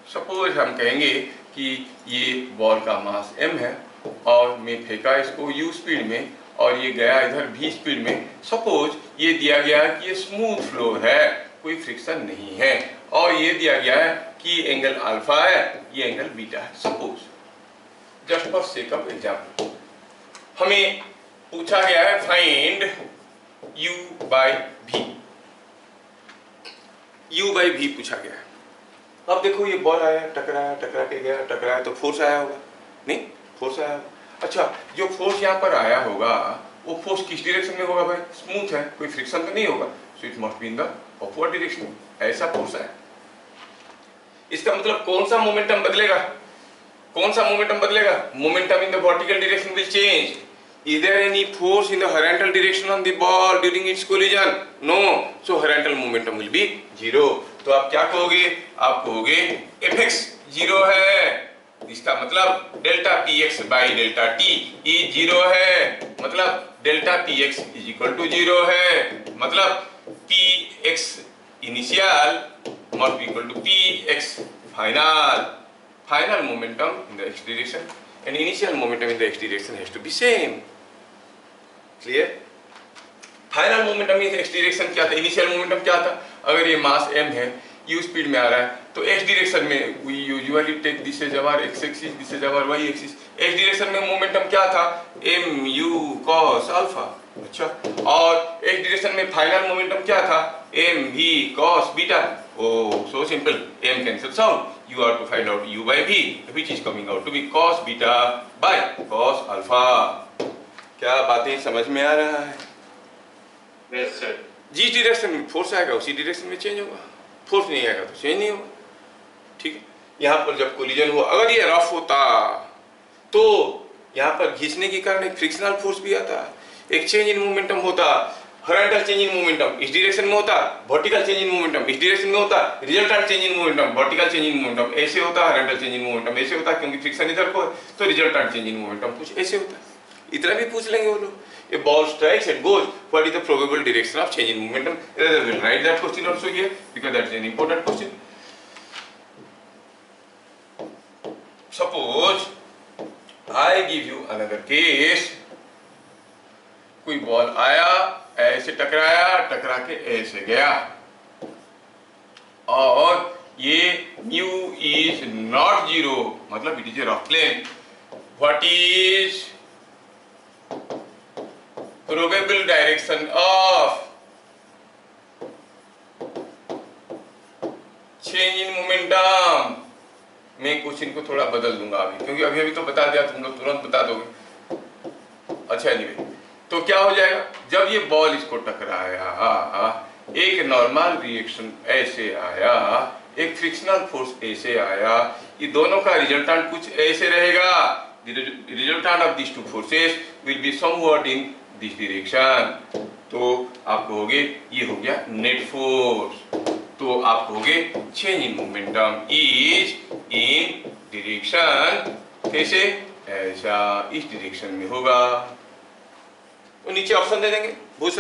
सपोज हम कहेंगे कि ये बॉल का मास m है और मैं फेंका इसको u स्पीड में और ये गया इधर v स्पीड में। सपोज ये दिया गया कि ये स्मूथ फ्लो है, कोई फ्रिक्शन नहीं है, और ये दिया गया है कि एंगल अल्फा है, ये एंगल बीटा है। Suppose just for sake of example हमें पूछा गया है find u by v। u by v पूछा गया है। अब देखो ये बॉल आया, टकरा के गया, टकराया तो फोर्स आया होगा? नहीं, फोर्स आया होगा। अच्छा, जो फोर्स यहाँ पर आया होगा वो फोर्स किस डायरेक्शन में होगा भाई? स्मूथ है, कोई फ्रिक्शन तो नहीं होगा, so it must be in the upward direction. ऐसा फोर्स है। इसका मतलब कौन सा मोमेंटम बदलेगा? Momentum in the vertical direction will change. Is there any force in the horizontal direction on the ball during its collision? No, so horizontal momentum will be zero. तो आप क्या कहोगे? आप कहोगे एफ एक्स जीरो है। इसका मतलब delta P x by delta t ई जीरो है, मतलब delta P x is equal to zero है, मतलब p x initial must be equal to px final momentum in the x direction and initial momentum in the x direction has to be same. Clear? Final momentum in the x direction क्या था? Initial momentum क्या था? अगर ये मास m है, u स्पीड में आ रहा है, तो x डायरेक्शन में we usually take this as our x axis, this as our y axis. x direction में मोमेंटम क्या था? mu cos alpha. अच्छा, और एक डायरेक्शन में फाइनल मोमेंटम क्या था? M v cos beta. Oh so simple, m cancels out, you are to find out u by v which is coming out to be cos beta by cos alpha. क्या बातें समझ में आ रहा है? Yes sir. जिस डायरेक्शन में फोर्स आएगा उसी डायरेक्शन में चेंज होगा, फोर्स नहीं आएगा तो चेंज नहीं होगा। ठीक है, यहाँ पर जब कोलिजन हुआ, अगर ये रफ होता तो यहाँ पर घिसने के कारण एक फ्रिक्शनल फोर्स भी आता, एक चेंज इन मोमेंटम होता, हॉरिजॉन्टल चेंज इन मोमेंटम इस डायरेक्शन में होता, वर्टिकल चेंज इन मोमेंटम इस डायरेक्शन में होता, resultant change in momentum vertical change in momentum ऐसे होता, हॉरिजॉन्टल चेंज इन मोमेंटम ऐसे होता, क्योंकि फ्रिक्शन इधर को है तो रिजल्टेंट चेंज इन मोमेंटम कुछ ऐसे होता। इतना भी पूछ लेंगे वो लोग। A ball strikes and goes, what is the probable direction of change in momentum? Rather, we'll write that question also here because that's an important question. Suppose I give you another case. कोई बॉल आया, ऐसे टकराया, टकरा के ऐसे गया, और ये mu is not zero, मतलब it is a rough plane. What is probable direction of change in momentum? मैं क्वेश्चन को थोड़ा बदल दूंगा अभी, क्योंकि अभी अभी तो बता दिया, तुम लोग तुरंत बता दोगे। अच्छा anyway, तो क्या हो जाएगा, जब ये बॉल इसको टकराया, एक नॉर्मल रिएक्शन ऐसे आया, एक फ्रिक्शनल फोर्स ऐसे आया, ये दोनों का रिजल्टेंट कुछ ऐसे रहेगा। The resultant of these two forces will be somewhat in this direction. तो आप कहोगे ये हो गया नेट फोर्स, तो आप कहोगे change in momentum is in direction, कैसे? ऐसा, इस डायरेक्शन में होगा। तो नीचे ऑप्शन दे देंगे, बहुत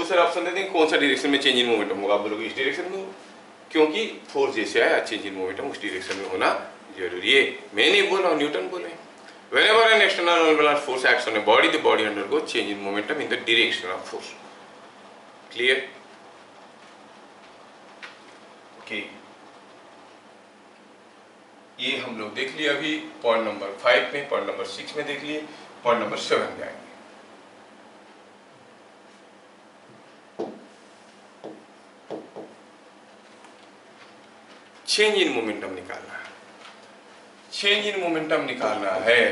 सारे ऑप्शन दे देंगे, कौन सा डायरेक्शन में चेंज इन मोमेंटम होगा। आप बोलोगे इस डायरेक्शन में होगा, क्योंकि फोर्स जैसे आया चेंज इन मोमेंटम उस डायरेक्शन में होना जरूरी है। मैं नहीं बोला, न्यूटन बोले। Whenever an external angular force acts on a body, the body undergoes change in momentum in the direction of force. Clear? Okay. ये हम लोग देख लिए अभी पॉइंट नंबर 5 में, पॉइंट नंबर 6 में देख लिए, पॉइंट नंबर 7 में आएंगे। चेंज इन मोमेंटम निकालना है। चेंज इन मोमेंटम निकालना है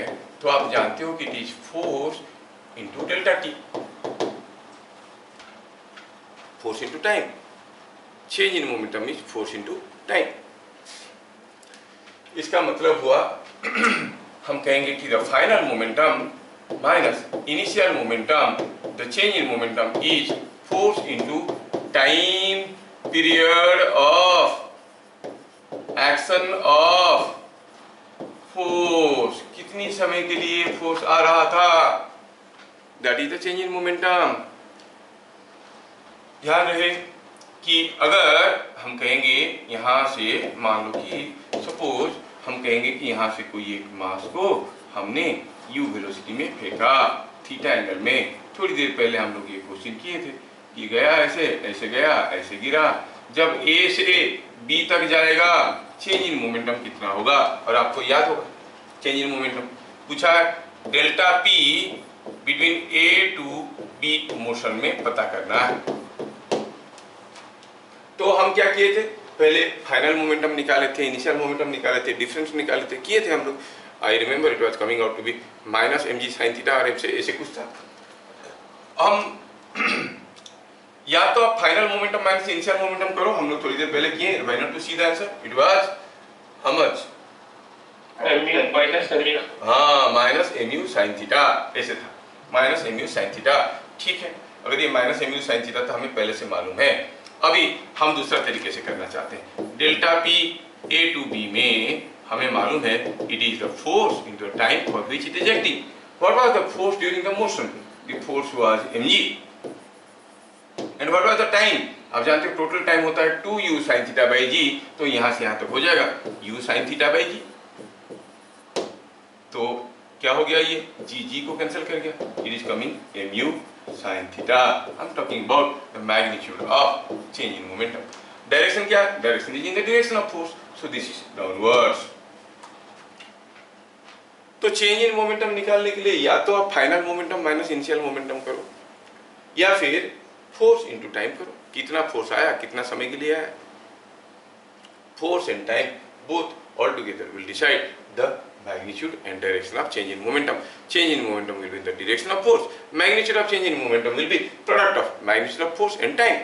तो आप जानते हो कि it is force into delta T, force into time. Change in momentum is force into time. इसका मतलब हुआ हम कहेंगे कि the final momentum minus initial momentum, the change in momentum is force into time period of action of force. कितनी समय के लिए फोर्स आ रहा था, that is the change in momentum. ध्यान रहे कि अगर हम कहेंगे यहां से, मान लो कि सपोज हम कहेंगे कि यहां से कोई एक मास को हमने u वेलोसिटी में फेंका थीटा एंगल में। थोड़ी देर पहले हम लोग ये क्वेश्चन किए थे कि गया ऐसे, ऐसे गया, ऐसे गिरा। जब a से b तक जाएगा चेंज इन मोमेंटम कितना होगा, और आपको याद होगा चेंज इन मोमेंटम पूछा है delta p between a to b motion में पता करना है। तो हम क्या किए थे, पहले फाइनल मोमेंटम निकाले थे, इनिशियल मोमेंटम निकाले थे, डिफरेंस निकाले थे, किए थे हम लोग। I remember it was coming out to be minus mg sin theta, और ऐसे कुछ था। हम या तो आप final momentum minus initial momentum करो, हम लोग थोड़ी देर पहले किए। When to see the answer, it was how much, mu minus mu। हाँ, माइनस mu sin थीटा ऐसे था, माइनस mu sin थीटा। ठीक है, अगर ये माइनस mu sin थीटा था हमें पहले से मालूम है। अभी हम दूसरा तरीके से करना चाहते हैं। Delta p a to b में हमें मालूम है it is the force into time for which it is acting. What was the force during the motion? The force was mg। And what was the time? आप जानते हो टोटल टाइम होता है 2u sin theta by g, तो यहां से यहां तक हो जाएगा u sin theta by g। तो क्या हो गया, ये g को कैंसिल कर गया, it is coming mu sin theta. I'm talking about the magnitude of change in momentum. Direction क्या? Direction is in the direction of force. So this is downwards. तो चेंज इन मोमेंटम निकालने के लिए या तो आप final momentum minus initial momentum करो, या फिर फोर्स इनटू टाइम करो, कितना फोर्स आया, कितना समय के लिए आया। Force and time both all together will decide the magnitude and direction of change in momentum. Change in momentum will be in the direction of force. Magnitude of change in momentum will be product of magnitude of force and time.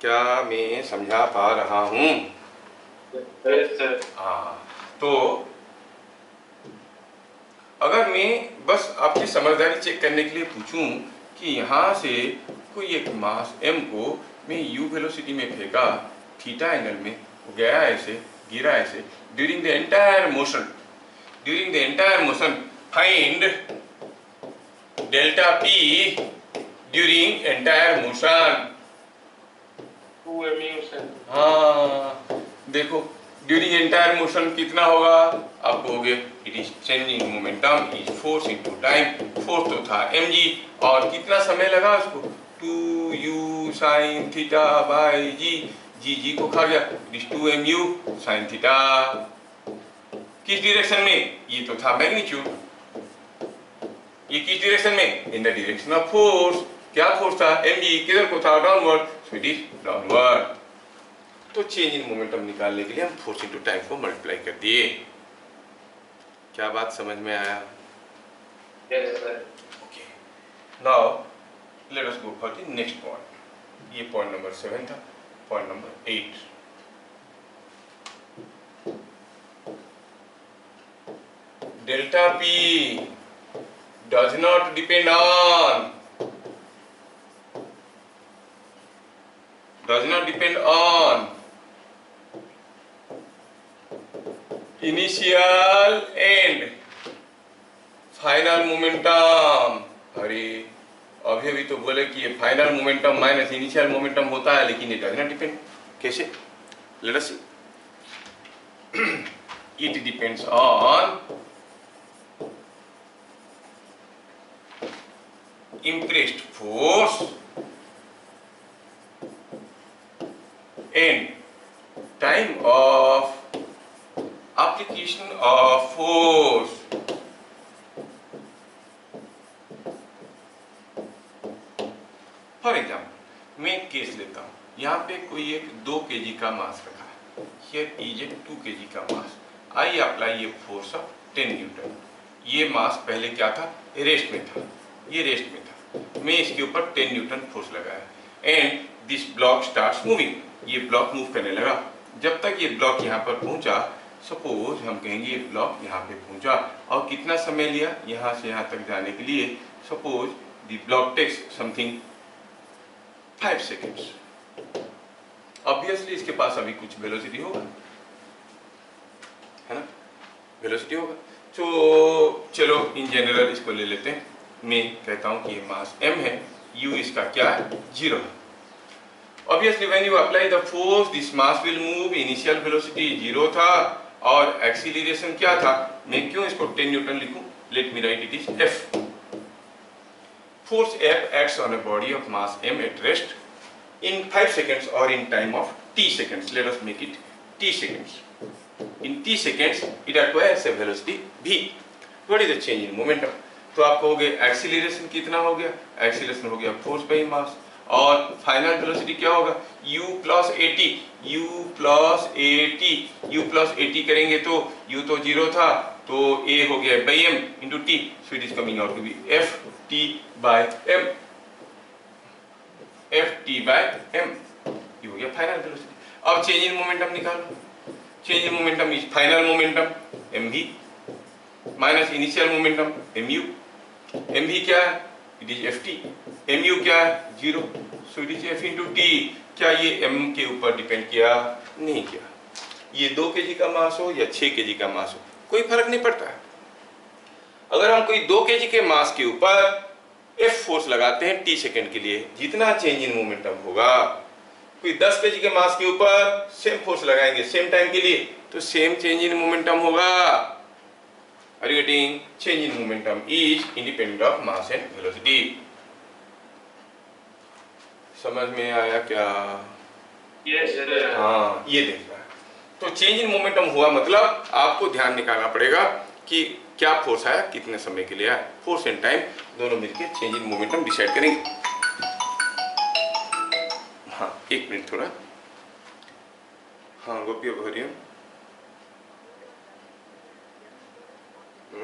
क्या मैं समझा पा रहा हूँ? Yes, sir. तो अगर मैं बस आपकी समझदारी चेक करने के लिए पूछूं कि यहाँ से कोई एक मास m को मैं u वेलोसिटी में फेंका, थीटा एंगल में, वो गया ऐसे, गिरा ऐसे, during the entire motion find delta p during entire motion. 2 mu, sir. हाँ देखो, ड्यूरिंग एंटायर मोशन कितना होगा, आप कहोगे it is changing momentum is force into time, force तो था mg, और कितना समय लगा उसको, 2u साइन थीटा बाई जी को खा गया, it is 2mu sine theta. किस डायरेक्शन में, ये तो था मैग्नीट्यूड, ये किस डायरेक्शन में, इन द डायरेक्शन ऑफ फोर्स। क्या फोर्स था, mg, किधर को था, downward, so it is downward. तो चेंज इन मोमेंटम निकालने के लिए हम फोर्स इनटू टाइम को मल्टीप्लाई कर दिए। क्या बात समझ में आया? Yes, sir. Okay, now let us go for the next point. ये पॉइंट नंबर 7 था। Point number 8, delta p does not depend on initial and final momentum. अरे अभी तो बोले कि ये final momentum minus initial momentum होता है, लेकिन ये डज नॉट डिपेंड। कैसे? Let us see. It depends on impressed force and time of application of force. For example मैं एक केस लेता हूँ, यहाँ पे कोई एक 2 kg का मास रखा है, हियर इज ए 2 kg का mass, I apply a force of 10 newton. ये मास पहले क्या था, रेस्ट में था, ये रेस्ट में था, मैं इसके ऊपर 10 न्यूटन फोर्स लगाया and this block starts moving. ये ब्लॉक मूव करने लगा। जब तक ये ब्लॉक यहाँ पर पहुंचा, सपोज हम कहेंगे ये ब्लॉक यहाँ पे पहुंचा, और कितना समय लिया यहाँ से यहाँ तक जाने के लिए, suppose the block takes something 5 seconds. Obviously इसके पास अभी कुछ वेलोसिटी होगा, है ना, वेलोसिटी होगा। तो चलो इन जनरल इसको ले लेते हैं। मैं कहता हूं कि ये मास m है, u इसका क्या है, 0 है। Obviously when you apply the force this mass will move, initial velocity 0 था और एक्सीलरेशन क्या था, मैं क्यों इसको 10 न्यूटन लिखूं, let me right it is f। Force F acts on a body of mass m at rest in 5 seconds or in time of t seconds. Let us make it t seconds. In t seconds it acquires a velocity v. What is the change in momentum? तो आप कहोगे एक्सीलरेशन कितना हो गया, एक्सीलरेशन हो गया फोर्स बाई मास, और फाइनल वेलोसिटी क्या होगा, u प्लस ए टी करेंगे तो u तो 0 था, तो a हो गया by m into T, so it is coming out to be F T by M, ये हो गया फाइनल वेलोसिटी। अब चेंज इन मोमेंटम निकालो। Change in momentum is final momentum mv minus initial momentum mu। mv क्या है, इट इज ft, mu क्या है, 0, सो it is f into T. क्या ये m के ऊपर डिपेंड किया, नहीं किया। ये 2 kg का मास हो या 6 kg का मास हो, कोई फर्क नहीं पड़ता है। अगर हम कोई 2 kg के मास के ऊपर f फोर्स लगाते हैं t सेकेंड के लिए, जितना चेंज इन मोमेंटम होगा, कोई 10 kg के मास के ऊपर सेम फोर्स लगाएंगे सेम टाइम के लिए, तो सेम चेंज इन मोमेंटम होगा। Are you getting? Change in momentum is independent of mass and velocity. समझ में आया क्या? Yes, sir. हाँ, ये देख रहा है। तो चेंज इन मोमेंटम हुआ मतलब आपको ध्यान निकालना पड़ेगा कि क्या फोर्स आया, कितने समय के लिए आया। फोर्स एंड टाइम दोनों मिलकर चेंज इन मोमेंटम डिसाइड करेंगे। हाँ, एक मिनट थोड़ा। हाँ गोपी, अब हो रही हूँ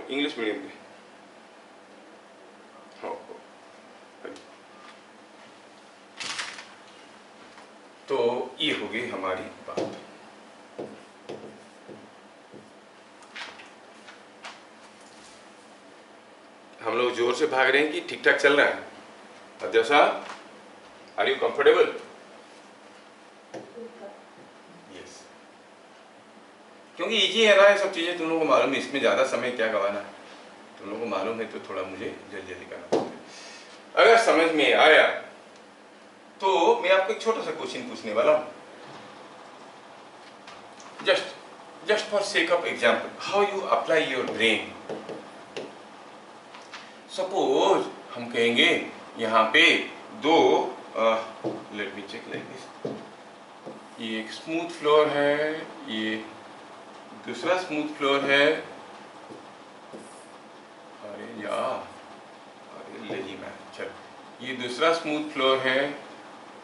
इंग्लिश मीडियम में। हाँ, तो ये हो गई हमारी बात। हम लोग जोर से भाग रहे हैं कि ठीक ठाक चल रहा है? अध्यक्ष साहब, आर यू कंफर्टेबल? यस, क्योंकि इजी है ना ये सब चीजें, तुम लोगों को मालूम है, इसमें ज्यादा समय क्या गवाना है, तुम लोगों को मालूम है, तो थोड़ा मुझे जल्दी जल्दी करना पड़ता है। अगर समझ में आया तो मैं आपको एक छोटा सा क्वेश्चन पूछने वाला हूं, just for sake of example, how you apply your brain. Suppose हम कहेंगे यहाँ पे दो, let me check like this, ये एक स्मूथ फ्लोर है, ये दूसरा स्मूथ फ्लोर है, अरे यार, अरे लेजी मैन, चल, ये दूसरा स्मूथ फ्लोर है,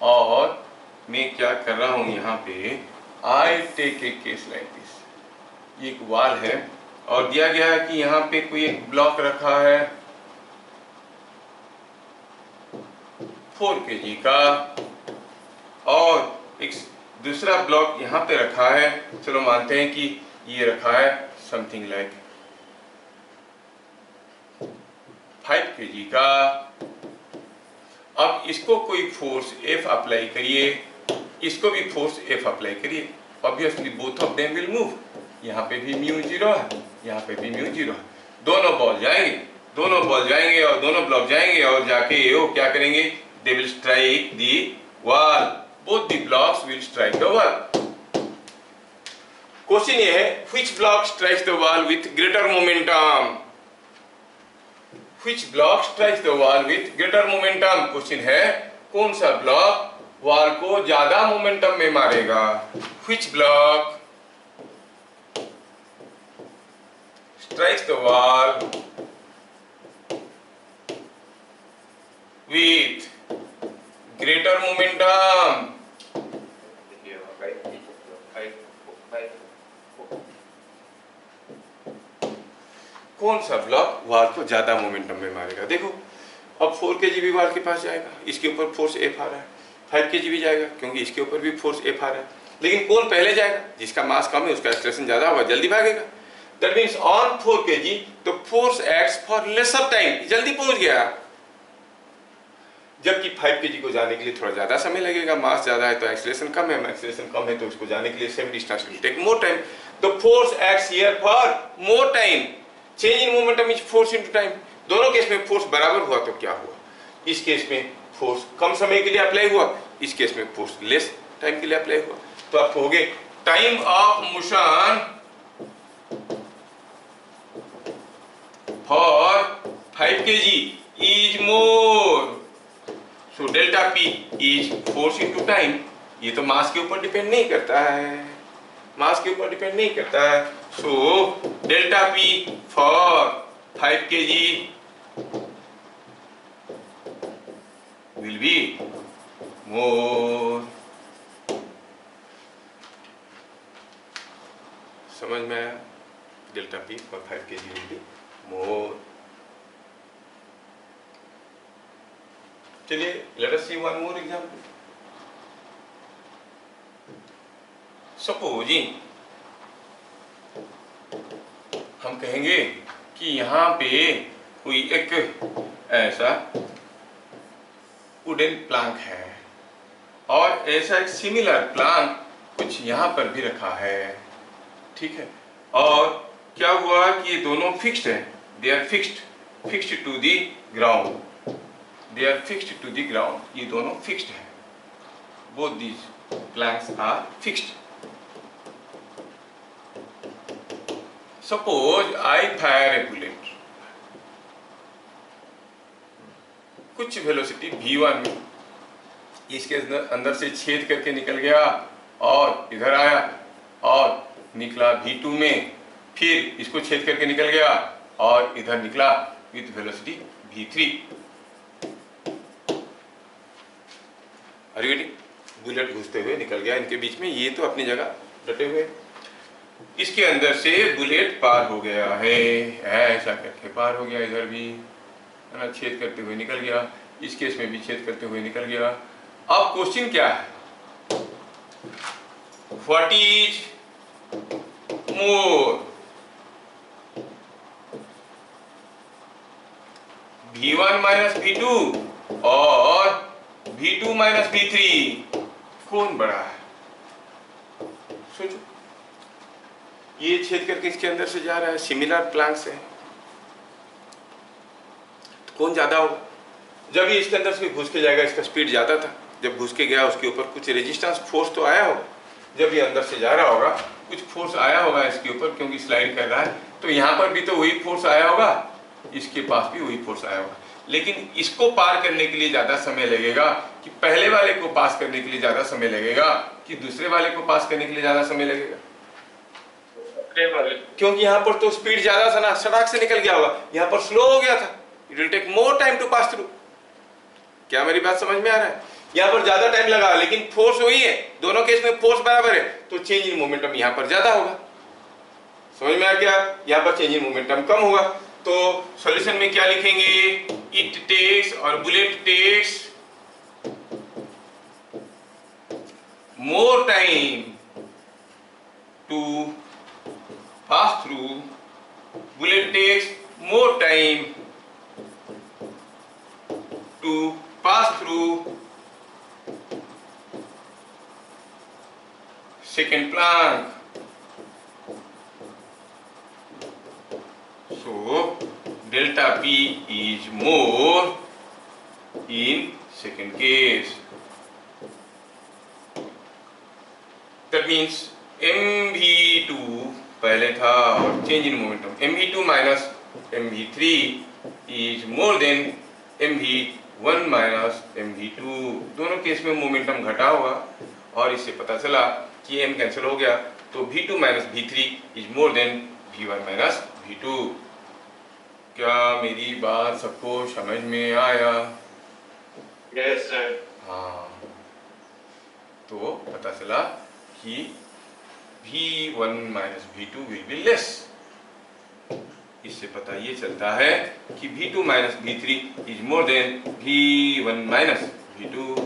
और मैं क्या कर रहा हूँ यहाँ पे, I take a case like this, ये एक वॉल है, और दिया गया है कि यहाँ पे कोई एक ब्लॉक रखा है 4 kg का, और एक दूसरा ब्लॉक यहाँ पे रखा है, चलो मानते हैं कि ये रखा है समथिंग लाइक 5 kg का। अब इसको कोई फोर्स F अप्लाई करिए, इसको भी फोर्स F अप्लाई करिए, obviously both of them will move. यहाँ पे भी म्यू 0 है, यहाँ पे भी म्यू 0 है, दोनों बॉल जाएंगे, और दोनों ब्लॉक जाएंगे, और जाके वो क्या करेंगे, they will strike the wall, both the blocks will strike the wall. Question ये है, which block strikes the wall with greater momentum, which block strikes the wall with greater momentum. Question है, कौन सा ब्लॉक वॉल को ज्यादा मोमेंटम में मारेगा, which block strikes the wall with greater momentum। कौन सा ब्लॉक वॉल को ज्यादा मोमेंटम में मारेगा। देखो अब 4 kg भी वॉल के पास जाएगा, इसके ऊपर फोर्स F आ रहा है, 5 kg भी जाएगा क्योंकि इसके ऊपर भी फोर्स F आ रहा है, लेकिन कौन पहले जाएगा, जिसका मास कम है उसका एक्सेलरेशन ज्यादा होगा, जल्दी भागेगा। That means on 4 kg the force acts for lesser time, जल्दी पहुंच गया, जबकि 5 kg को जाने के लिए थोड़ा ज्यादा समय लगेगा, मास ज्यादा है तो एक्सेलरेशन कम है, एक्सेलरेशन कम है तो उसको जाने के लिए same distance will take more time, the force acts here for more time, change in momentum is force into time। दोनों केस में फोर्स बराबर हुआ तो क्या हुआ, इस केस में फोर्स कम समय के लिए अप्लाई हुआ, इस केस में फोर्स लेस टाइम के लिए अप्लाई हुआ, तो आप कहोगे time of motion for 5 kg is more, so delta P is force into time। ये तो मास के ऊपर डिपेंड नहीं करता है, मास के ऊपर डिपेंड नहीं करता है, so delta P for 5 kg will be more। समझ में आया, delta P for 5 kg will be more। चलिए let us see one more example। Supposing हम कहेंगे कि यहाँ पे कोई एक ऐसा वुडन प्लांक है, और ऐसा एक सिमिलर प्लांक कुछ यहाँ पर भी रखा है, ठीक है, और क्या हुआ कि ये दोनों फिक्स्ड है, they are fixed to the ground, they are fixed to the ground, ये दोनों फिक्स्ड है, both these planks are fixed. Suppose I fire a bullet, कुछ वेलोसिटी v1 में इसके अंदर से छेद करके निकल गया और इधर आया, और निकला v2 में, फिर इसको छेद करके निकल गया और इधर निकला विथ वेलोसिटी v3। बुलेट घुसते हुए निकल गया इनके बीच में, ये तो अपनी जगह डटे हुए। इसके अंदर से बुलेट पार हो गया है, ऐसा करके पार हो गया, इधर भी है ना, छेद करते हुए निकल गया, इस केस में भी छेद करते हुए निकल गया। अब क्वेश्चन क्या है, what is more, v1 minus v2 और v2 माइनस v3, कौन बड़ा है? सोचो, ये छेद करके इसके अंदर से जा रहा है, सिमिलर प्लांक्स है, तो कौन ज्यादा होगा? जब ये इसके अंदर से घुस के जाएगा इसका स्पीड ज्यादा था, जब घुस के गया उसके ऊपर कुछ रेजिस्टेंस फोर्स तो आया होगा, जब ये अंदर से जा रहा होगा कुछ फोर्स आया होगा इसके ऊपर, क्योंकि स्लाइड कर रहा है, तो यहाँ पर भी तो वही फोर्स आया होगा, इसके पास भी वही फोर्स आया होगा। लेकिन इसको पार करने के लिए ज्यादा समय लगेगा कि पहले वाले को पास करने के लिए ज्यादा समय लगेगा कि दूसरे वाले को पास करने के लिए ज्यादा समय लगेगा? क्योंकि यहाँ पर तो स्पीड ज्यादा था ना, सड़क से निकल गया होगा, यहाँ पर स्लो हो गया था, it will take more time to pass through. क्या मेरी बात समझ में आ रहा है? यहाँ पर ज्यादा टाइम लगा, लेकिन फोर्स वही है, दोनों केस में फोर्स बराबर है, तो चेंज इन मोमेंटम यहाँ पर ज्यादा होगा। समझ में आ गया? यहाँ पर चेंज इन मोमेंटम कम होगा। तो सॉल्यूशन में क्या लिखेंगे? इट टेक्स और bullet takes more time to pass through, bullet takes more time to pass through second plank. So delta P is more in second case. That means mv2 पहले था और change in momentum mv2 minus mv3 is more then mv1 minus mv2। दोनों केस में मोमेंटम घटा होगा और इससे पता चला कि m कैंसिल हो गया, तो v2 minus v3 is more then v1 minus v2। क्या मेरी बात सबको समझ में आया? Yes sir. हाँ, तो पता चला कि v1 minus v2 will be less. इससे पता ये चलता है कि v2 minus v3 is more then v1 minus v2।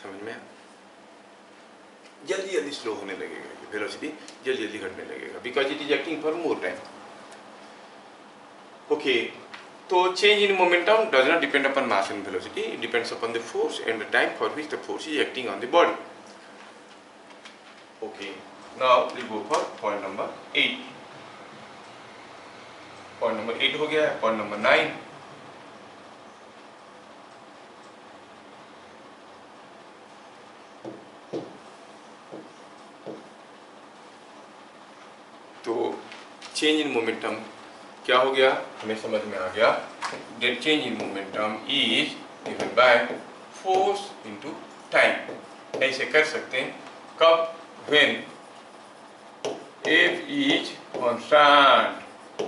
समझ में? जल्दी जल्दी स्लो होने लगेगा, वेलोसिटी जल्दी जल्दी घटने लगेगा, because it is acting for more time. Okay, तो change in momentum does not depend upon mass and velocity, it depends upon the force and the time for which the force is acting on the body. Okay, now we go for point number 8. Point number 8 हो गया है, point number 9. तो चेंज इन मोमेंटम क्या हो गया, हमें समझ में आ गया। That change in momentum is given by force into time। ऐसे कर सकते हैं कब? When f is constant,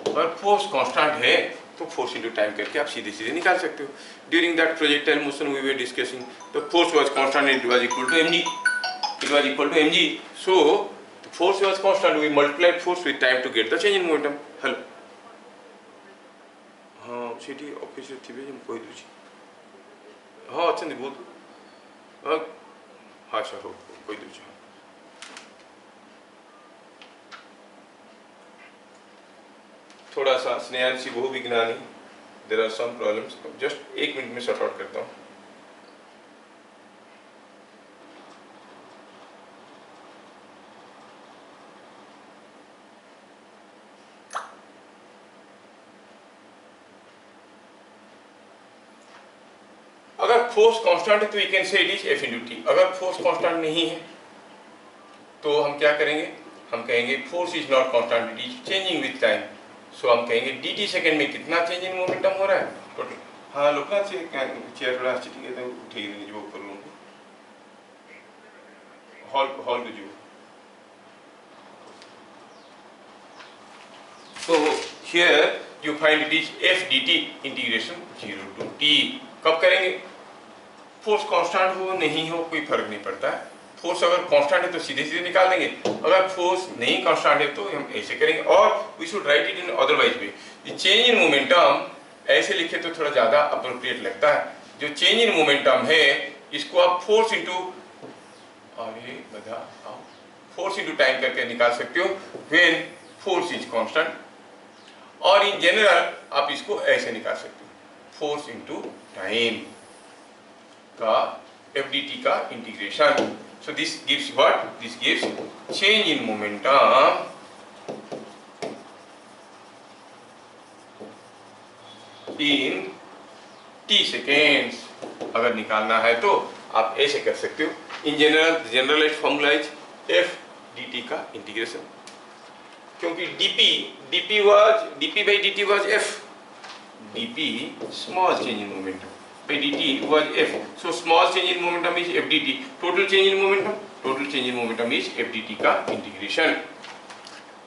और फोर्स कांस्टेंट है तो फोर्स इनटू टाइम करके आप सीधे सीधे निकाल सकते हो। During that projectile motion we were discussing the force was constant, it was equal to mg, it was equal to mg। So the force was constant, we multiplied force with time to get the change in momentum. Hello, हाँ सीटी ऑफिस थिबे हम कोई दूची, हाँ अच्छा नहीं बहुत, हाँ सर हो कोई दूची। थोड़ा सा स्नेहांशी बहुविज्ञानी, there are some problems, just 1 minute में सॉर्ट आउट करता हूँ। अगर फोर्स कांस्टेंट है तो we can say it is F into T. अगर फोर्स कांस्टेंट नहीं है तो हम क्या करेंगे? हम कहेंगे force is not constant, it is changing with time. So हम कहेंगे dt सेकंड में कितना चेंज इन मोमेंटम हो रहा है टोटल। हाँ लोकनाथ से चेयर थोड़ा ठीक है तो उठे जो ऊपर रूम हॉल को जो So here you find it is f dt integration 0 to t। कब करेंगे? फोर्स कांस्टेंट हो नहीं हो कोई फर्क नहीं पड़ता है। फोर्स अगर कांस्टेंट है तो सीधे सीधे निकाल देंगे, अगर फोर्स नहीं कांस्टेंट है तो हम ऐसे करेंगे। और we should write it in otherwise way. ये चेंज इन मोमेंटम ऐसे लिखे तो थोड़ा ज्यादा अप्रोप्रिएट लगता है। जो चेंज इन मोमेंटम है इसको आप force into force into time करके निकाल सकते हो व्हेन फोर्स इज कांस्टेंट। और इन जनरल आप इसको ऐसे निकाल सकते हो, फोर्स इंटू टाइम का FDT का integration. So this gives what? This gives change in momentum in t seconds. अगर निकालना है तो आप ऐसे कर सकते हो। In general generalized formula is f dt का इंटीग्रेशन, क्योंकि dp by dt was f, dp small change in momentum by dt was f, so small change in momentum is f dt, total change in momentum is f dt का इंटीग्रेशन।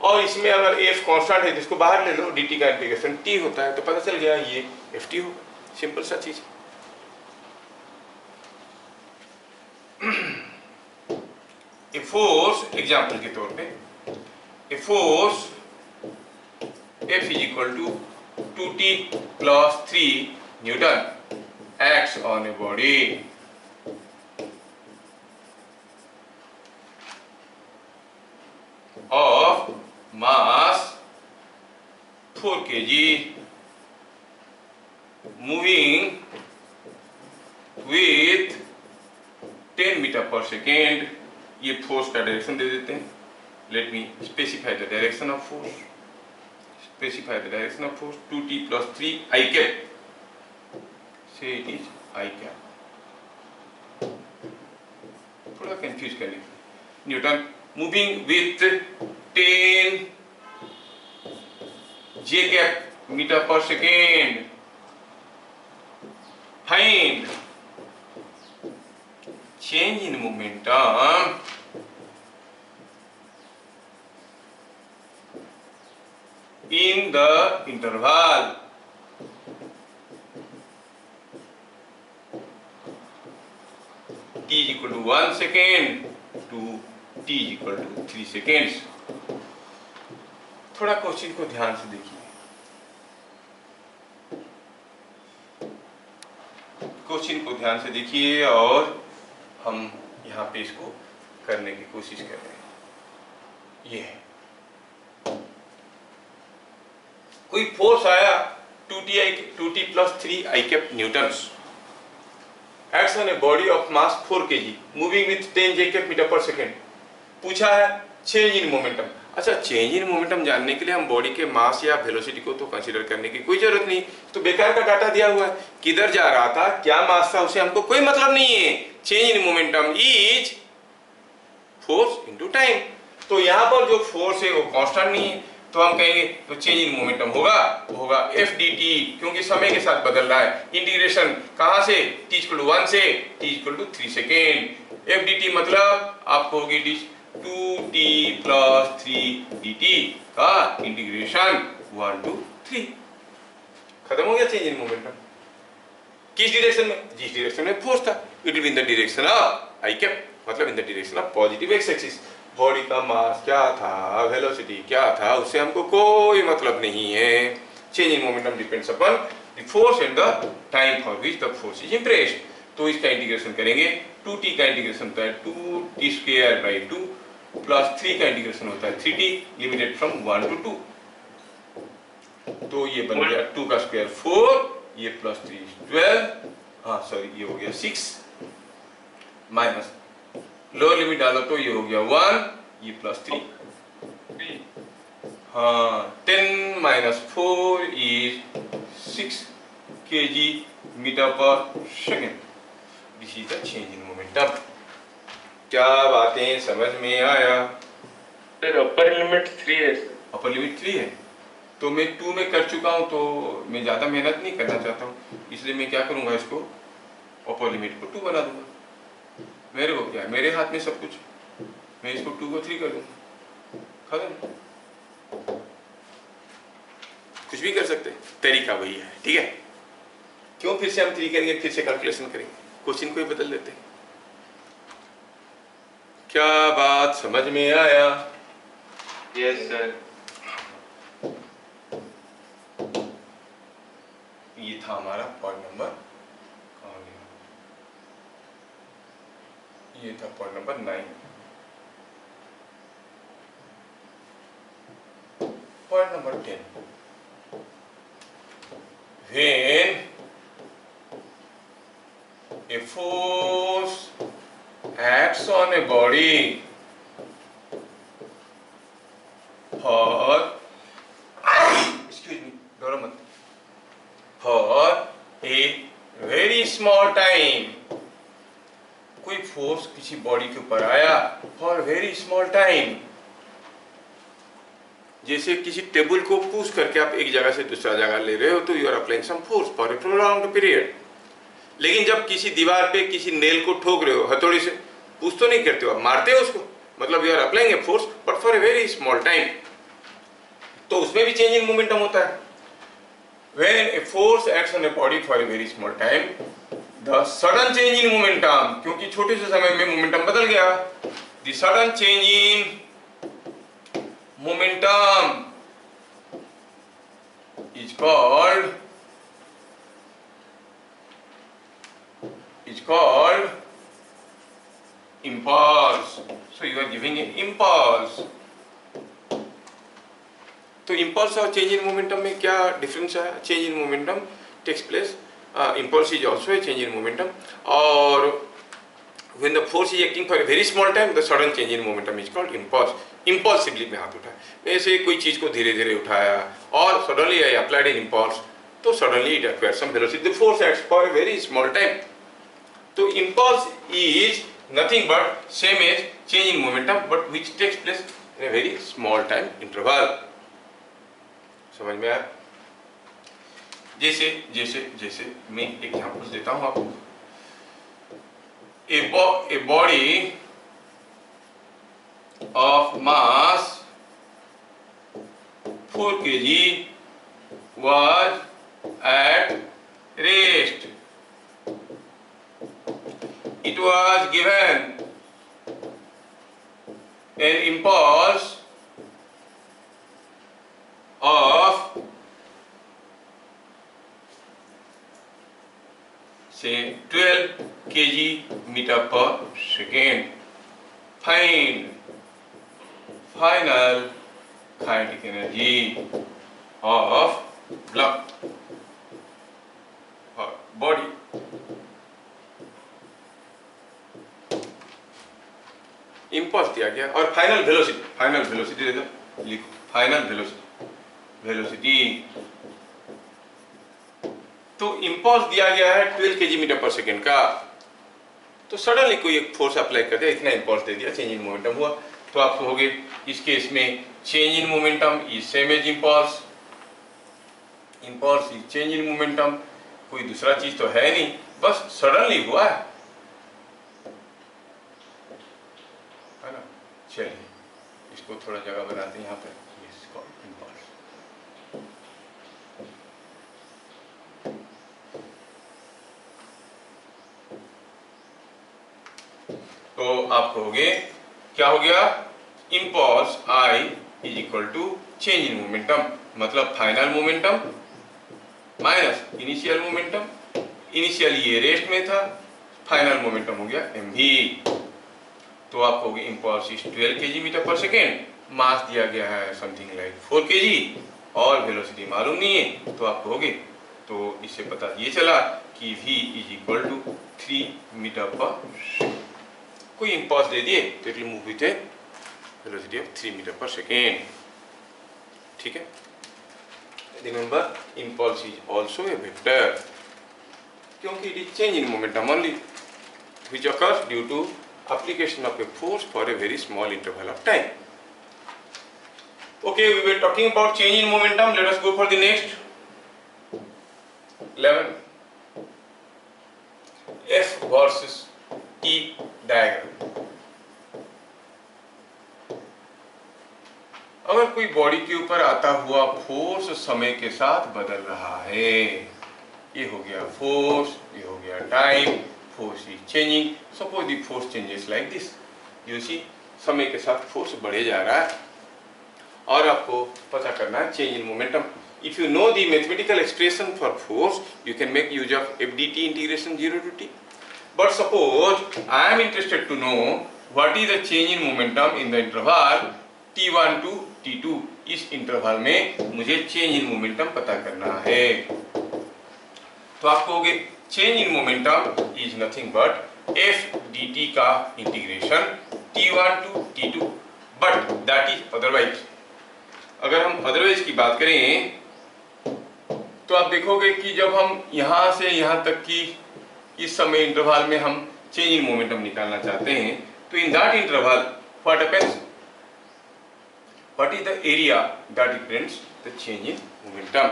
और इसमें अगर f कांस्टेंट है तो इसको बाहर ले लो, dt का इंटीग्रेशन t होता है, तो पता चल गया ये ft होगा। सिंपल सा चीज। ए फोर्स एग्जाम्पल के तौर पे, a force F is equal to 2t plus 3 Newton acts on a body of mass 4 kg moving with 10 meter per second। ये फोर्स का डायरेक्शन दे देते हैं। Let me specify the direction of force. Specify the direction of force 2t plus 3 I cap. Say it is I cap. थोड़ा कंफ्यूज करने newton moving with 10 j cap metre per second. Find change in momentum in the interval t is equal to 1 second to t is equal to 3 seconds। थोड़ा क्वेश्चन को ध्यान से देखिए। क्वेश्चन को ध्यान से देखिए और हम यहाँ पे इसको करने की कोशिश कर रहे हैं। ये है कोई फोर्स आया 2t plus 3 I cap newtons acts on a body of mass 4 kg moving with 10 j cap meter per second। पूछा है चेंज इन मोमेंटम। अच्छा, चेंज इन मोमेंटम जानने के लिए हम बॉडी के मास या वेलोसिटी को तो कंसीडर करने की कोई जरूरत नहीं, तो बेकार का डाटा दिया हुआ है। किधर जा रहा था, क्या मास था, उसे हमको कोई मतलब नहीं है। Change in momentum is force into time. तो यहाँ पर जो फोर्स है वो कांस्टेंट नहीं है, तो हम कहेंगे तो चेंज इन मोमेंटम होगा एफ डी टी, क्योंकि समय के साथ बदल रहा है। इंटीग्रेशन कहां से, t इक्वल टू 1 से t equal to 3 second. F D T मतलब आपको होगी 2t प्लस 3 dt का इंटीग्रेशन 1 to 3। खत्म हो गया चेंज इन मोमेंटम। किस डायरेक्शन में, जिस डायरेक्शन में फोर्स था, it will in the direction of I cap, मतलब in the direction of positive X axis. Body का मास क्या था, वेलोसिटी क्या था, उससे हमको कोई मतलब नहीं है। Change in momentum depends upon the force and the time for which the force is impressed. तो इसका इंटीग्रेशन करेंगे, 2t का इंटीग्रेशन होता है 2t² 2 प्लस 3 का इंटीग्रेशन होता है 3t लिमिटेड फ्रॉम 1 to 2। तो ये बन गया 2 का स्क्वायर 4, ये प्लस 3 12, हाँ सॉरी ये हो गया 6 माइनस लोअर लिमिट डालो तो ये हो गया 1, ये प्लस 3, हाँ 10 minus 4 is 6 kg metre per second. This is the change in momentum. क्या बातें समझ में आया? सर अपर लिमिट 3 है। अपर लिमिट 3 है तो मैं 2 में कर चुका हूँ, तो मैं ज़्यादा मेहनत नहीं करना चाहता हूँ, इसलिए मैं क्या करूँगा, इसको अपर लिमिट को 2 बना दूंगा। मेरे को क्या है, मेरे हाथ में सब कुछ, मैं इसको 2 को 3 कर दूंगा, खत्म। कुछ भी कर सकते हैं, तरीका वही है। ठीक है, क्यों फिर से हम 3 करेंगे, फिर से कैलकुलेशन करेंगे, क्वेश्चन को ही बदल देते हैं। क्या बात समझ में आया? Yes sir. ये था हमारा पॉइंट नंबर, कहाँ गया? ये था point number 9। Point number 10, when a force acts on a body for excuse me, डरो मत, for a very small time, कोई फोर्स किसी बॉडी के ऊपर आया फॉर वेरी स्मॉल टाइम, जैसे किसी टेबल को पुश करके आप एक जगह से दूसरा जगह ले रहे हो तो you are applying some force for a prolonged period. लेकिन जब किसी दीवार पे किसी नेल को ठोक रहे हो हथौड़ी से, पुश तो नहीं करते हो, आप मारते हो उसको, मतलब you are applying a force but for a very small time. तो उसमें भी चेंज इन मोमेंटम होता है। When a force acts on a body for a very small time, the sudden change in momentum, क्योंकि छोटे से समय में मोमेंटम बदल गया, the sudden change in momentum is called impulse. So you are giving an impulse. तो impulse और change in momentum में क्या difference है? Change in momentum takes place. Impulse is also a change in momentum. और when the force is acting for a very small time, the sudden change in momentum is called impulse. Impulsively में हाथ उठाया, ऐसे कोई चीज को धीरे धीरे उठाया और suddenly I applied an impulse, तो suddenly it acquires some velocity. The force acts for a very small time. तो impulse is nothing but same as change in momentum, but which takes place in a very small time interval. समझ में आया? जैसे जैसे जैसे मैं एग्जांपल देता हूँ आपको। A body of mass 4 kg was at rest. It was given an impulse of say 12 kg meter per second. Find final kinetic energy of block or body. Impulse दिया गया और फाइनल वेलोसिटी दे दो, लिखो फाइनल वेलोसिटी। तो इम्पल्स दिया गया है 12 kg मीटर पर सेकेंड का, तो सडनली कोई एक फोर्स अप्लाई कर दिया, इतना इम्पल्स दे दिया, चेंज इन मोमेंटम हुआ। तो आप कहोगे इस केस में change in momentum is same as impulse, impulse is change in momentum, कोई दूसरा चीज तो है नहीं, बस सडनली हुआ है ना। चलिए इसको थोड़ा जगह बनाते हैं यहाँ पर, इसको इम्पल्स। तो आप कहोगे क्या हो गया, impulse I is equal to change in momentum, मतलब final momentum minus initial momentum, initial ये रेस्ट में था, फाइनल मोमेंटम हो गया mv। तो आप कहोगे impulse is 12 kg metre per second, मास दिया गया है समथिंग लाइक 4 kg और वेलोसिटी मालूम नहीं है, तो आप कहोगे, तो इससे पता ये चला कि v is equal to 3 metre per second. कोई इम्पल्स दे दिए तो it will move with a velocity of 3 metre per second. ठीक है, remember impulse is also a vector, क्योंकि it is change in momentum only which occurs due to application of a force for a very small interval of time. Okay, we were talking about change in momentum. Let us go for the next 11. F versus E diagram. अगर कोई बॉडी के ऊपर आता हुआ फोर्स समय के साथ बदल रहा है, ये हो गया फोर्स, ये हो गया time, force is changing. Suppose the force changes like this, you see समय के साथ फोर्स बढ़े जा रहा है और आपको पता करना है change in momentum. If you know the mathematical expression for force you can make use of FDT integration 0 to t। But suppose I am interested to know what is the change in momentum in the interval t1 to t2। इस इंटरवल में मुझे चेंज इन मोमेंटम पता करना है, तो आप कहोगे change in momentum is nothing but FDT का integration t1 to t2, but that is otherwise. अगर हम अदरवाइज की बात करें तो आप देखोगे कि जब हम यहां से यहां तक की इस समय इंटरवल में हम चेंज इन मोमेंटम निकालना चाहते हैं, तो in that interval what happens, what is the area that represents the change in momentum.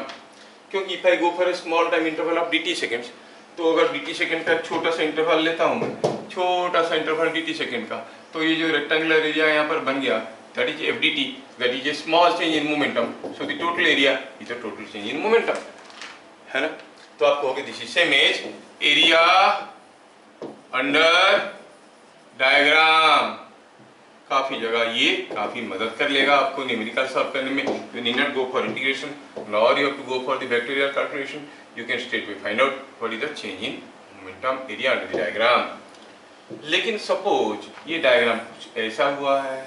क्योंकि if I go for a small time interval of dt seconds, तो अगर dt सेकेंड का छोटा सा इंटरवल लेता हूं मैं, छोटा सा इंटरवल dt सेकेंड का, तो ये जो रेक्टेंगुलर एरिया यहाँ पर बन गया that is FDT, that is a small change in momentum, so the total area is the total change in momentum, है ना। तो आप कहोगे this is same as area under diagram. काफी जगह ये काफी मदद कर लेगा आपको न्यूमेरिकल सॉल्व करने में। You need not go for integration और you have to go for the vectorial calculation, you can straight way find out what is the change in momentum area under the diagram. लेकिन सपोज ये डायग्राम कुछ ऐसा हुआ है,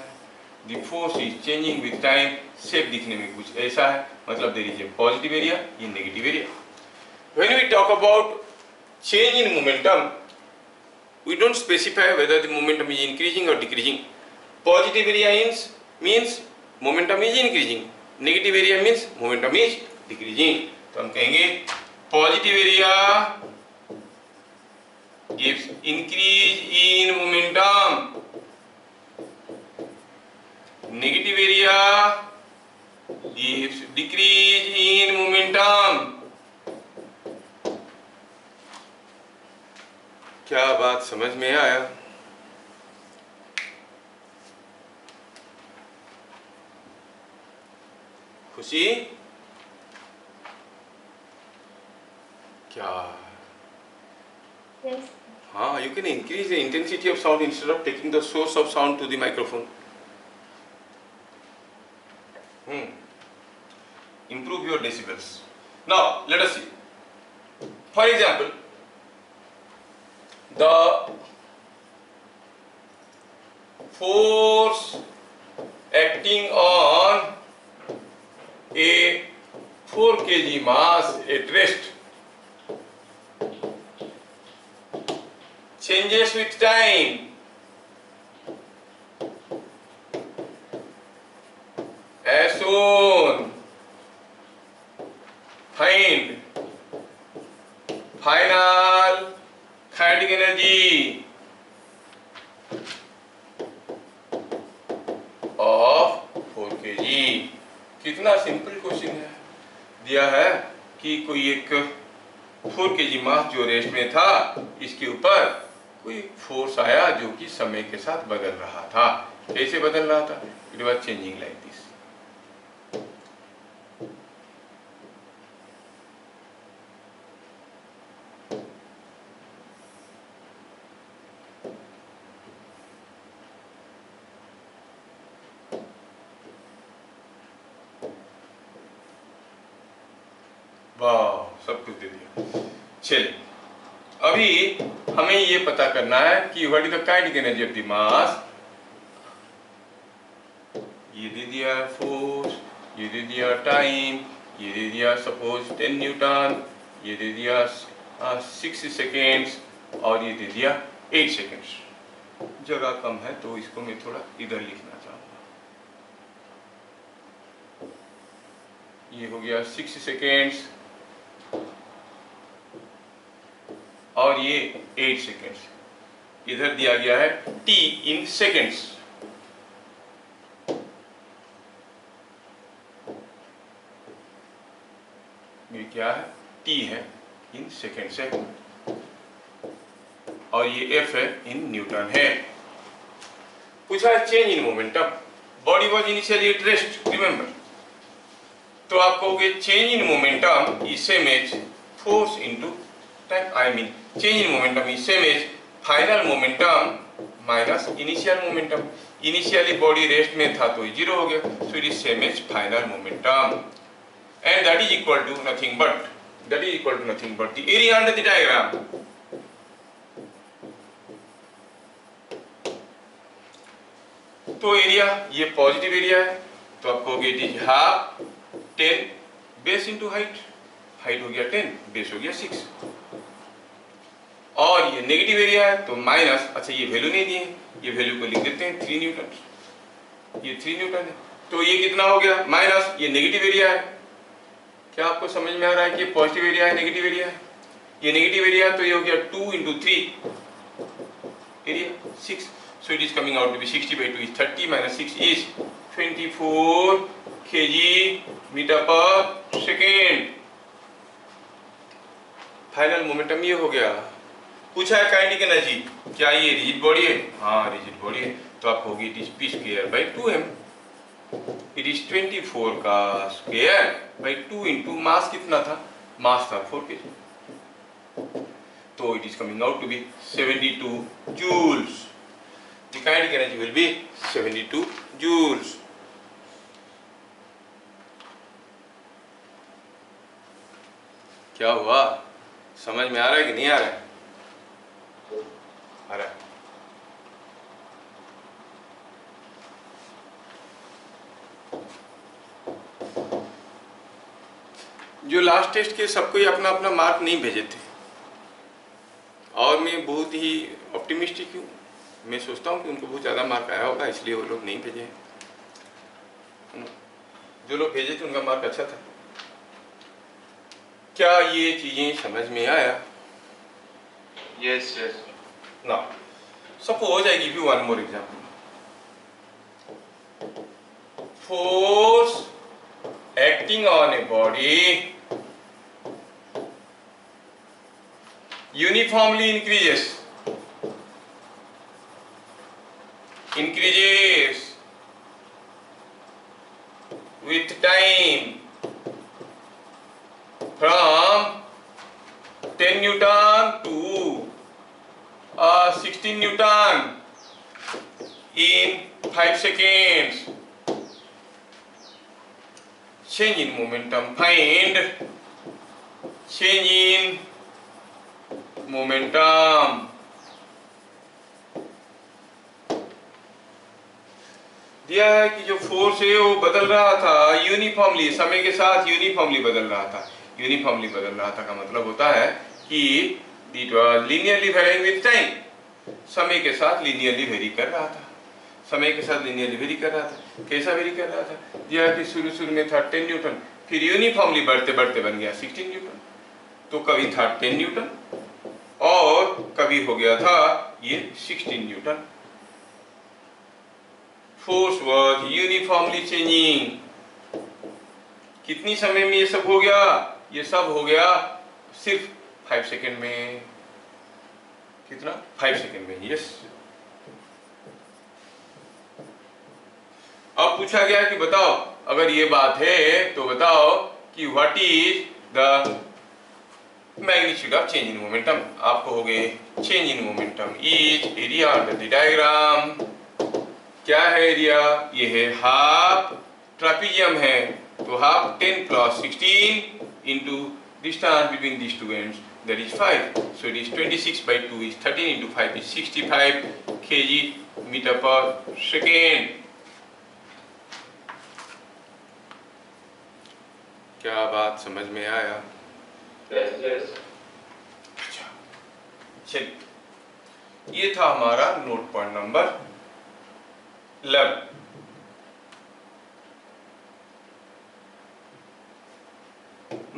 the force is changing with time, shape दिखने में कुछ ऐसा है, मतलब there is a positive area, ये negative area। When we talk about change in momentum, we don't specify whether the momentum is increasing or decreasing. Positive area means momentum is increasing, negative area means momentum is decreasing। तो हम कहेंगे positive area gives increase in momentum, negative area gives decrease in momentum। क्या बात समझ में आया? खुशी क्या? Yes. हाँ, you can increase the intensity of sound instead of taking the source of sound to the microphone। Improve your decibels। Now let us see, for example, the force acting on a 4 kg mass at rest changes with time as shown। Find final kinetic energy of 4 kg। कितना सिंपल क्वेश्चन है। दिया है कि कोई एक 4 kg मास जो रेस्ट में था, इसके ऊपर कोई फोर्स आया जो कि समय के साथ बदल रहा था। कैसे बदल रहा था? It was changing like this. वाह, सब कुछ दे दिया। चलिए, अभी हमें ये पता करना है कि what is the kinetic energy of the mass. ये दे दिया फोर्स, ये दे दिया टाइम, ये दे दिया सपोज 10 न्यूटन, ये दे दिया 6 सेकेंड्स और ये दे दिया 8 सेकेंड्स। जगह कम है तो इसको मैं थोड़ा इधर लिखना चाहूँगा। ये हो गया 6 सेकेंड्स और ये 8 सेकेंड्स। इधर दिया गया है t इन सेकेंड्स। ये क्या है? t है इन सेकेंड्स है और ये f है इन न्यूटन है। पूछा है change in momentum. Body was initially at rest, remember. तो आप कहोगे change in momentum is same as force into time, I mean change in momentum is same as final momentum minus initial momentum. Initially body rest में था तो जीरो हो गया, so it is same as final momentum, and that is equal to nothing but the area under the diagram. तो एरिया ये पॉजिटिव एरिया है, तो आप कहोगे it is half 10 base into height, height हो गया 10, बेस हो गया 6, और ये नेगेटिव एरिया है तो माइनस, अच्छा ये वैल्यू नहीं दिए, ये वैल्यू को लिख देते हैं 3 न्यूटन, ये 3 न्यूटन है, तो ये कितना हो गया माइनस, ये नेगेटिव एरिया है। क्या आपको समझ में आ रहा है कि पॉजिटिव एरिया है नेगेटिव एरिया है? ये नेगेटिव एरिया तो ये हो गया 2 into 3 area 6, so it is coming out to be 60 by 2 is 30 minus 6 is 24 kg meter per second। Final momentum ये हो गया। पूछा है काइनेटिक एनर्जी, क्या ये रिजिड बॉडी है? हाँ रिजिड बॉडी है, तो आप होगी it is p square by 2m, it is 24 का स्क्वायर बाई 2 इंटू मास कितना था? मास था 4 kg, तो it is coming out to be 72 joules. The kinetic energy will be 72 joules। क्या हुआ, समझ में आ रहा है कि नहीं आ रहा है? आ रहा है। जो लास्ट टेस्ट के सबको ही अपना अपना मार्क नहीं भेजे थे, और मैं बहुत ही ऑप्टिमिस्टिक हूँ, मैं सोचता हूँ कि उनको बहुत ज़्यादा मार्क आया होगा, इसलिए वो लोग नहीं भेजे। जो लोग भेजे थे उनका मार्क अच्छा था। क्या ये चीज़ें समझ में आया? Yes, yes. Now, suppose I give you one more example. Force acting on a body uniformly increases with time from 10 Newton to 16 Newton in 5 seconds. Change in momentum, find change in momentum। दिया है कि जो फोर्स है वो बदल रहा था यूनिफॉर्मली, समय के साथ यूनिफॉर्मली बदल रहा था। यूनिफॉर्मली बदल रहा था का मतलब होता है कि it was linearly varying with time, समय के साथ लीनियरली वेरी कर रहा था, समय के साथ लीनियरली वेरी कर रहा था। कैसा वेरी कर रहा था? दिया कि शुरू में था 10 न्यूटन, फिर यूनिफॉर्मली बढ़ते बढ़ते बन गया 16 न्यूटन, तो कभी था 10 न्यूटन और कभी हो गया था ये 16 Newton. Force was uniformly changing. कितनी समय में ये सब हो गया? ये सब हो गया सिर्फ 5 सेकेंड में। कितना? 5 सेकेंड में। यस। अब पूछा गया कि बताओ, अगर ये बात है तो बताओ कि what is the magnitude of change in momentum. आप कहोगे change in momentum is area under the diagram. क्या है एरिया? ये है हाफ, ट्रापीजियम है तो half 10 + 16 into distance between this two ends, that is 5, so it is 26 by 2 is 13 into 5 is 65 kg meter per second। क्या बात समझ में आया? Yes, yes. अच्छा, चलिए, ये था हमारा note point number 11।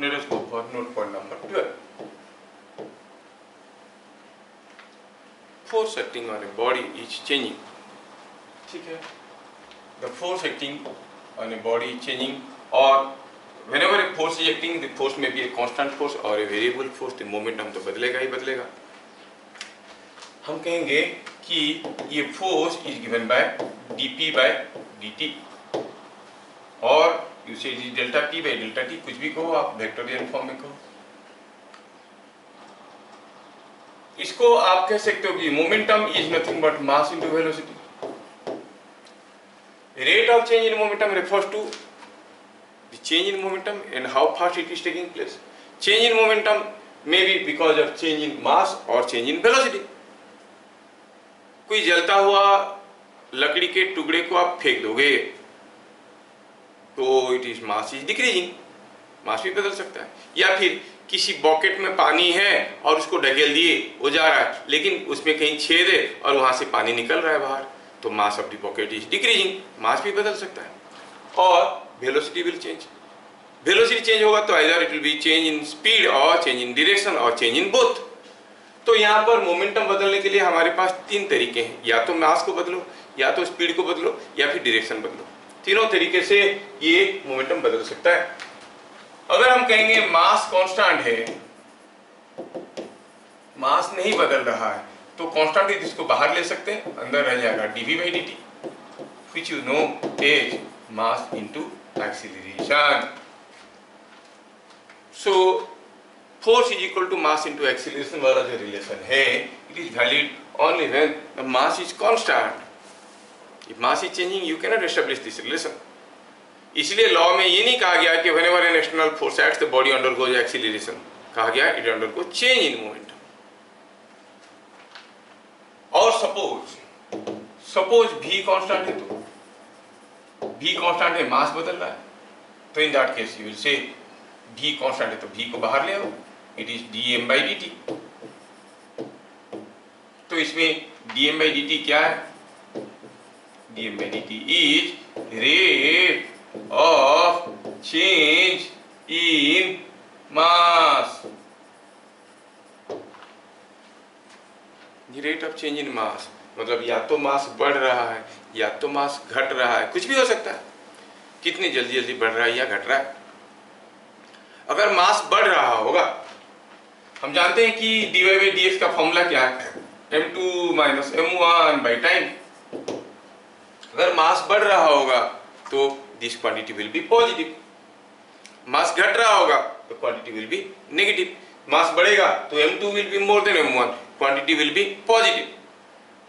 Let us go for note point number 12. Force acting on a body is changing। ठीक है, the force acting on a body is changing, और whenever a force is acting, the force may be a constant force or a variable force, the momentum तो बदलेगा ही बदलेगा। हम कहेंगे कि ये force is given by dp by dt, और usage is delta p by delta t, कुछ भी कहो आप, वेक्टोरियल फॉर्म में कहो। इसको आप कह सकते हो कि momentum is nothing but mass into velocity. Rate of change in momentum refers to the change in momentum and how fast it is taking place. Change in momentum may be because of change in mass or change in velocity. कोई जलता हुआ लकड़ी के टुकड़े को आप फेंक दोगे तो it is mass is decreasing, mass भी बदल सकता है। या फिर किसी बॉकेट में पानी है और उसको ढकेल दिए, वो जा रहा है लेकिन उसमें कहीं छेद है और वहां से पानी निकल रहा है बाहर, तो mass of the pocket is decreasing, mass भी बदल सकता है। और velocity will change, velocity change होगा तो either it will be change in speed और चेंज इन डायरेक्शन और चेंज इन बोथ। तो यहाँ पर मोमेंटम बदलने के लिए हमारे पास तीन तरीके हैं, या तो मास को बदलो, या तो स्पीड को बदलो, या फिर डायरेक्शन बदलो। तीनों तरीके से ये मोमेंटम बदल सकता है। अगर हम कहेंगे मास कांस्टेंट है, मास नहीं बदल रहा है, तो कांस्टेंट है जिसको बाहर ले सकते हैं, अंदर रह जाएगा dv by dt, which you know is mass into acceleration. So force is equal to mass into acceleration वाला जो रिलेशन है, it is valid only when the mass is constant. If mass is changing, you cannot establish this relation. इसलिए लॉ में ये नहीं कहा गया कि whenever an external force acts, the body undergoes acceleration. कहा गया it undergoes change in momentum. और सपोज v कांस्टेंट है, तो v कांस्टेंट है, मास बदल रहा है, तो in that case you will say v constant है तो v को बाहर ले आओ, it is dm by dt। तो इसमें dm by dt क्या है? dm by dt is rate of change in mass. Rate of change in mass मतलब या तो मास बढ़ रहा है या तो मास घट रहा है, कुछ भी हो सकता है, कितनी जल्दी जल्दी बढ़ रहा है या घट रहा है। अगर मास बढ़ रहा होगा, हम जानते हैं कि dy by dx का फॉर्मूला क्या है, m2 minus m1 by time. अगर मास बढ़ रहा होगा तो this quantity will be positive, mass घट रहा होगा तो quantity will be negative. Mass बढ़ेगा तो m2 will be more than m1, quantity will be positive,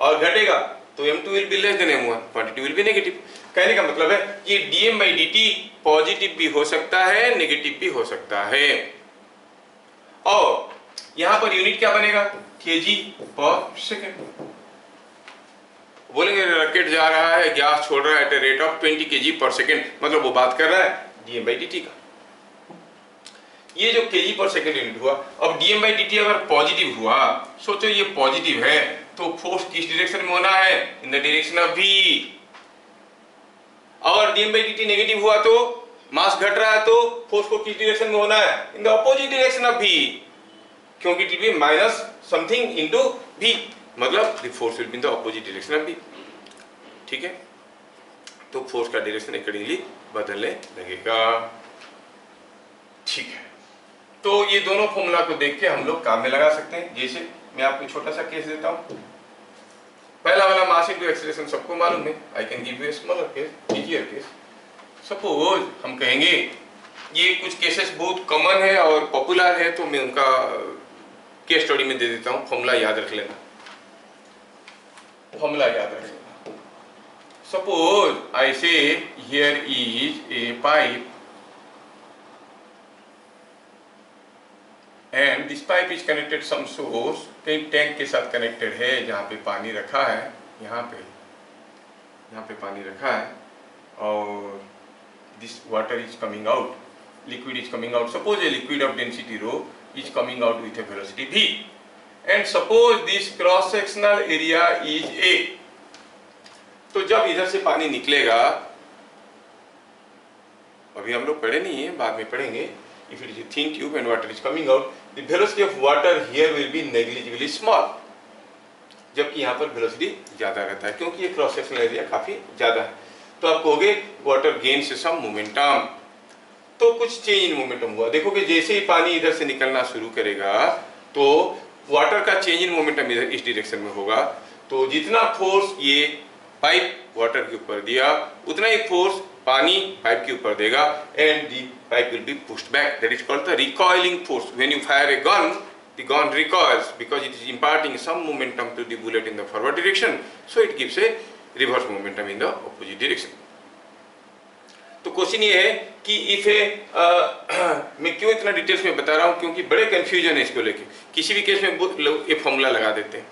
और घटेगा तो m2 will be less than m1, quantity will be negative. कहने का मतलब है कि dm by dt पॉजिटिव भी हो सकता है, नेगेटिव भी हो सकता है। और यहां पर यूनिट क्या बनेगा? kg पर सेकेंड। बोलेंगे रॉकेट जा रहा है, गैस छोड़ रहा है एट रेट ऑफ 20 kg पर सेकेंड, मतलब वो बात कर रहा है dm by dt का। ये जो kg पर सेकेंड यूनिट हुआ, अब dm by dt अगर पॉजिटिव हुआ, सोचो ये पॉजिटिव है तो फोर्स किस डायरेक्शन में होना है? In the direction of v। और dm by dt नेगेटिव हुआ तो मास घट रहा है तो फोर्स को किस डायरेक्शन में होना है? In the opposite direction of v, क्योंकि it will B minus something into v, मतलब the force will be in the opposite direction of v। ठीक है, तो फोर्स का डायरेक्शन अकॉर्डिंगली बदलने लगेगा। ठीक है, तो ये दोनों फॉर्मूला को देख के हम लोग काम में लगा सकते हैं। जैसे मैं आपको छोटा सा केस देता हूं, पहला वाला मास इनटू एक्सीलरेशन सबको मालूम है, I can give you a smaller case, easier case. Suppose हम कहेंगे, ये कुछ केसेस बहुत कॉमन है और पॉपुलर है, तो मैं उनका केस स्टडी में दे देता हूं, फॉर्मूला याद रख लेना, फॉर्मूला याद रख लेना। Suppose I say here is a pipe and this pipe is connected some source, कहीं टैंक के साथ कनेक्टेड है जहाँ पे पानी रखा है, यहाँ पे पानी रखा है, और this water is coming out, liquid is coming out. Suppose a liquid of density rho is coming out with a velocity v, and suppose this cross sectional area is a। तो जब इधर से पानी निकलेगा, अभी हम लोग पढ़े नहीं है, बाद में पढ़ेंगे, if it is a thin tube and water is coming out, the velocity of water here will be negligibly small, जबकि यहाँ पर velocity ज़्यादा रहता है क्योंकि ये क्रॉस सेक्शनल एरिया काफ़ी ज़्यादा है। तो आप कहोगे वाटर गेन से सम मोमेंटम, तो कुछ चेंज इन मोमेंटम हुआ। देखो कि जैसे ही पानी इधर से निकलना शुरू करेगा तो वाटर का चेंज इन मोमेंटम इधर इस डायरेक्शन में होगा, तो जितना फोर्स ये पाइप वाटर के ऊपर दिया, उतना ही फोर्स पानी पाइप के ऊपर देगा and the pipe will be pushed back. That is called the recoiling force. When you fire a gun, the gun recoils because it is imparting some momentum to the bullet in the forward direction, so it gives a reverse momentum in the opposite direction. तो क्वेश्चन ये है कि इफ मैं क्यों इतना डिटेल्स में बता रहा हूँ, क्योंकि बड़े कंफ्यूजन है इसको लेके. किसी भी केस में लोग ये फॉर्मूला लगा देते हैं.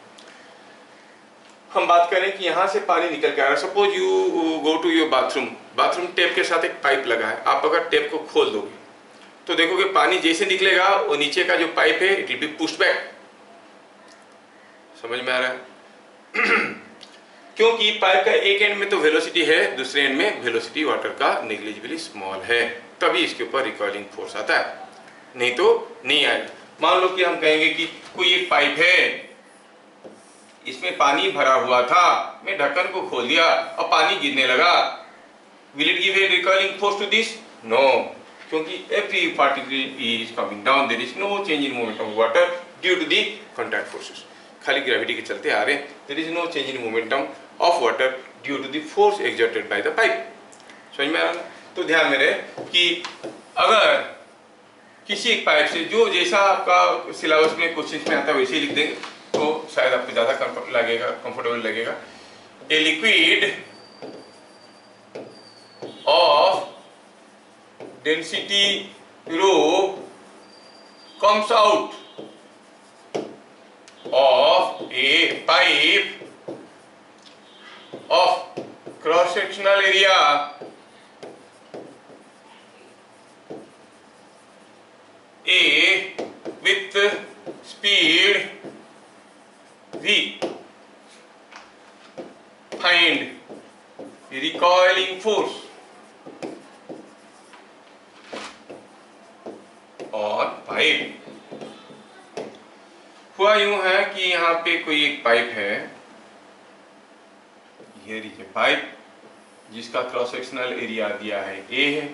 हम बात करें कि यहाँ से पानी निकल के आ रहा है. Suppose you go to your bathroom tap के साथ एक पाइप लगा है. आप अगर टेप को खोल दोगे तो देखोगे पानी जैसे निकलेगा वो नीचे का जो पाइप है it will be pushed back. समझ में आ रहा है? क्योंकि पाइप का एक एंड में तो वेलोसिटी है, दूसरे एंड में वेलोसिटी वाटर का नेग्लिजिबली स्मॉल है, तभी इसके ऊपर रिकॉइलिंग फोर्स आता है, नहीं तो नहीं आएगा. मान लो कि हम कहेंगे कि कोई एक पाइप है, इसमें पानी भरा हुआ था, मैं ढक्कन को खोल दिया और पानी गिरने लगा. Will it give a recoiling force to this? No, क्योंकि every particle is coming down, there is no change in momentum of water due to the contact forces. खाली ग्रेविटी के चलते आ रहे हैं. there is no change in momentum of water due to the force exerted by the pipe. समझ में आ रहा है? तो ध्यान में रहे कि अगर किसी एक पाइप से जो जैसा आपका सिलेबस में क्वेश्चन में आता है वैसे ही लिख देंगे तो शायद आपको ज्यादा कंफर्टेबल लगेगा. A liquid of density rho comes out of a pipe of cross sectional area A with speed V. Find the recoiling force और पाइप. हुआ यूं है कि यहाँ पे कोई एक पाइप है, ये देखिए पाइप जिसका क्रॉस सेक्शनल एरिया दिया है A है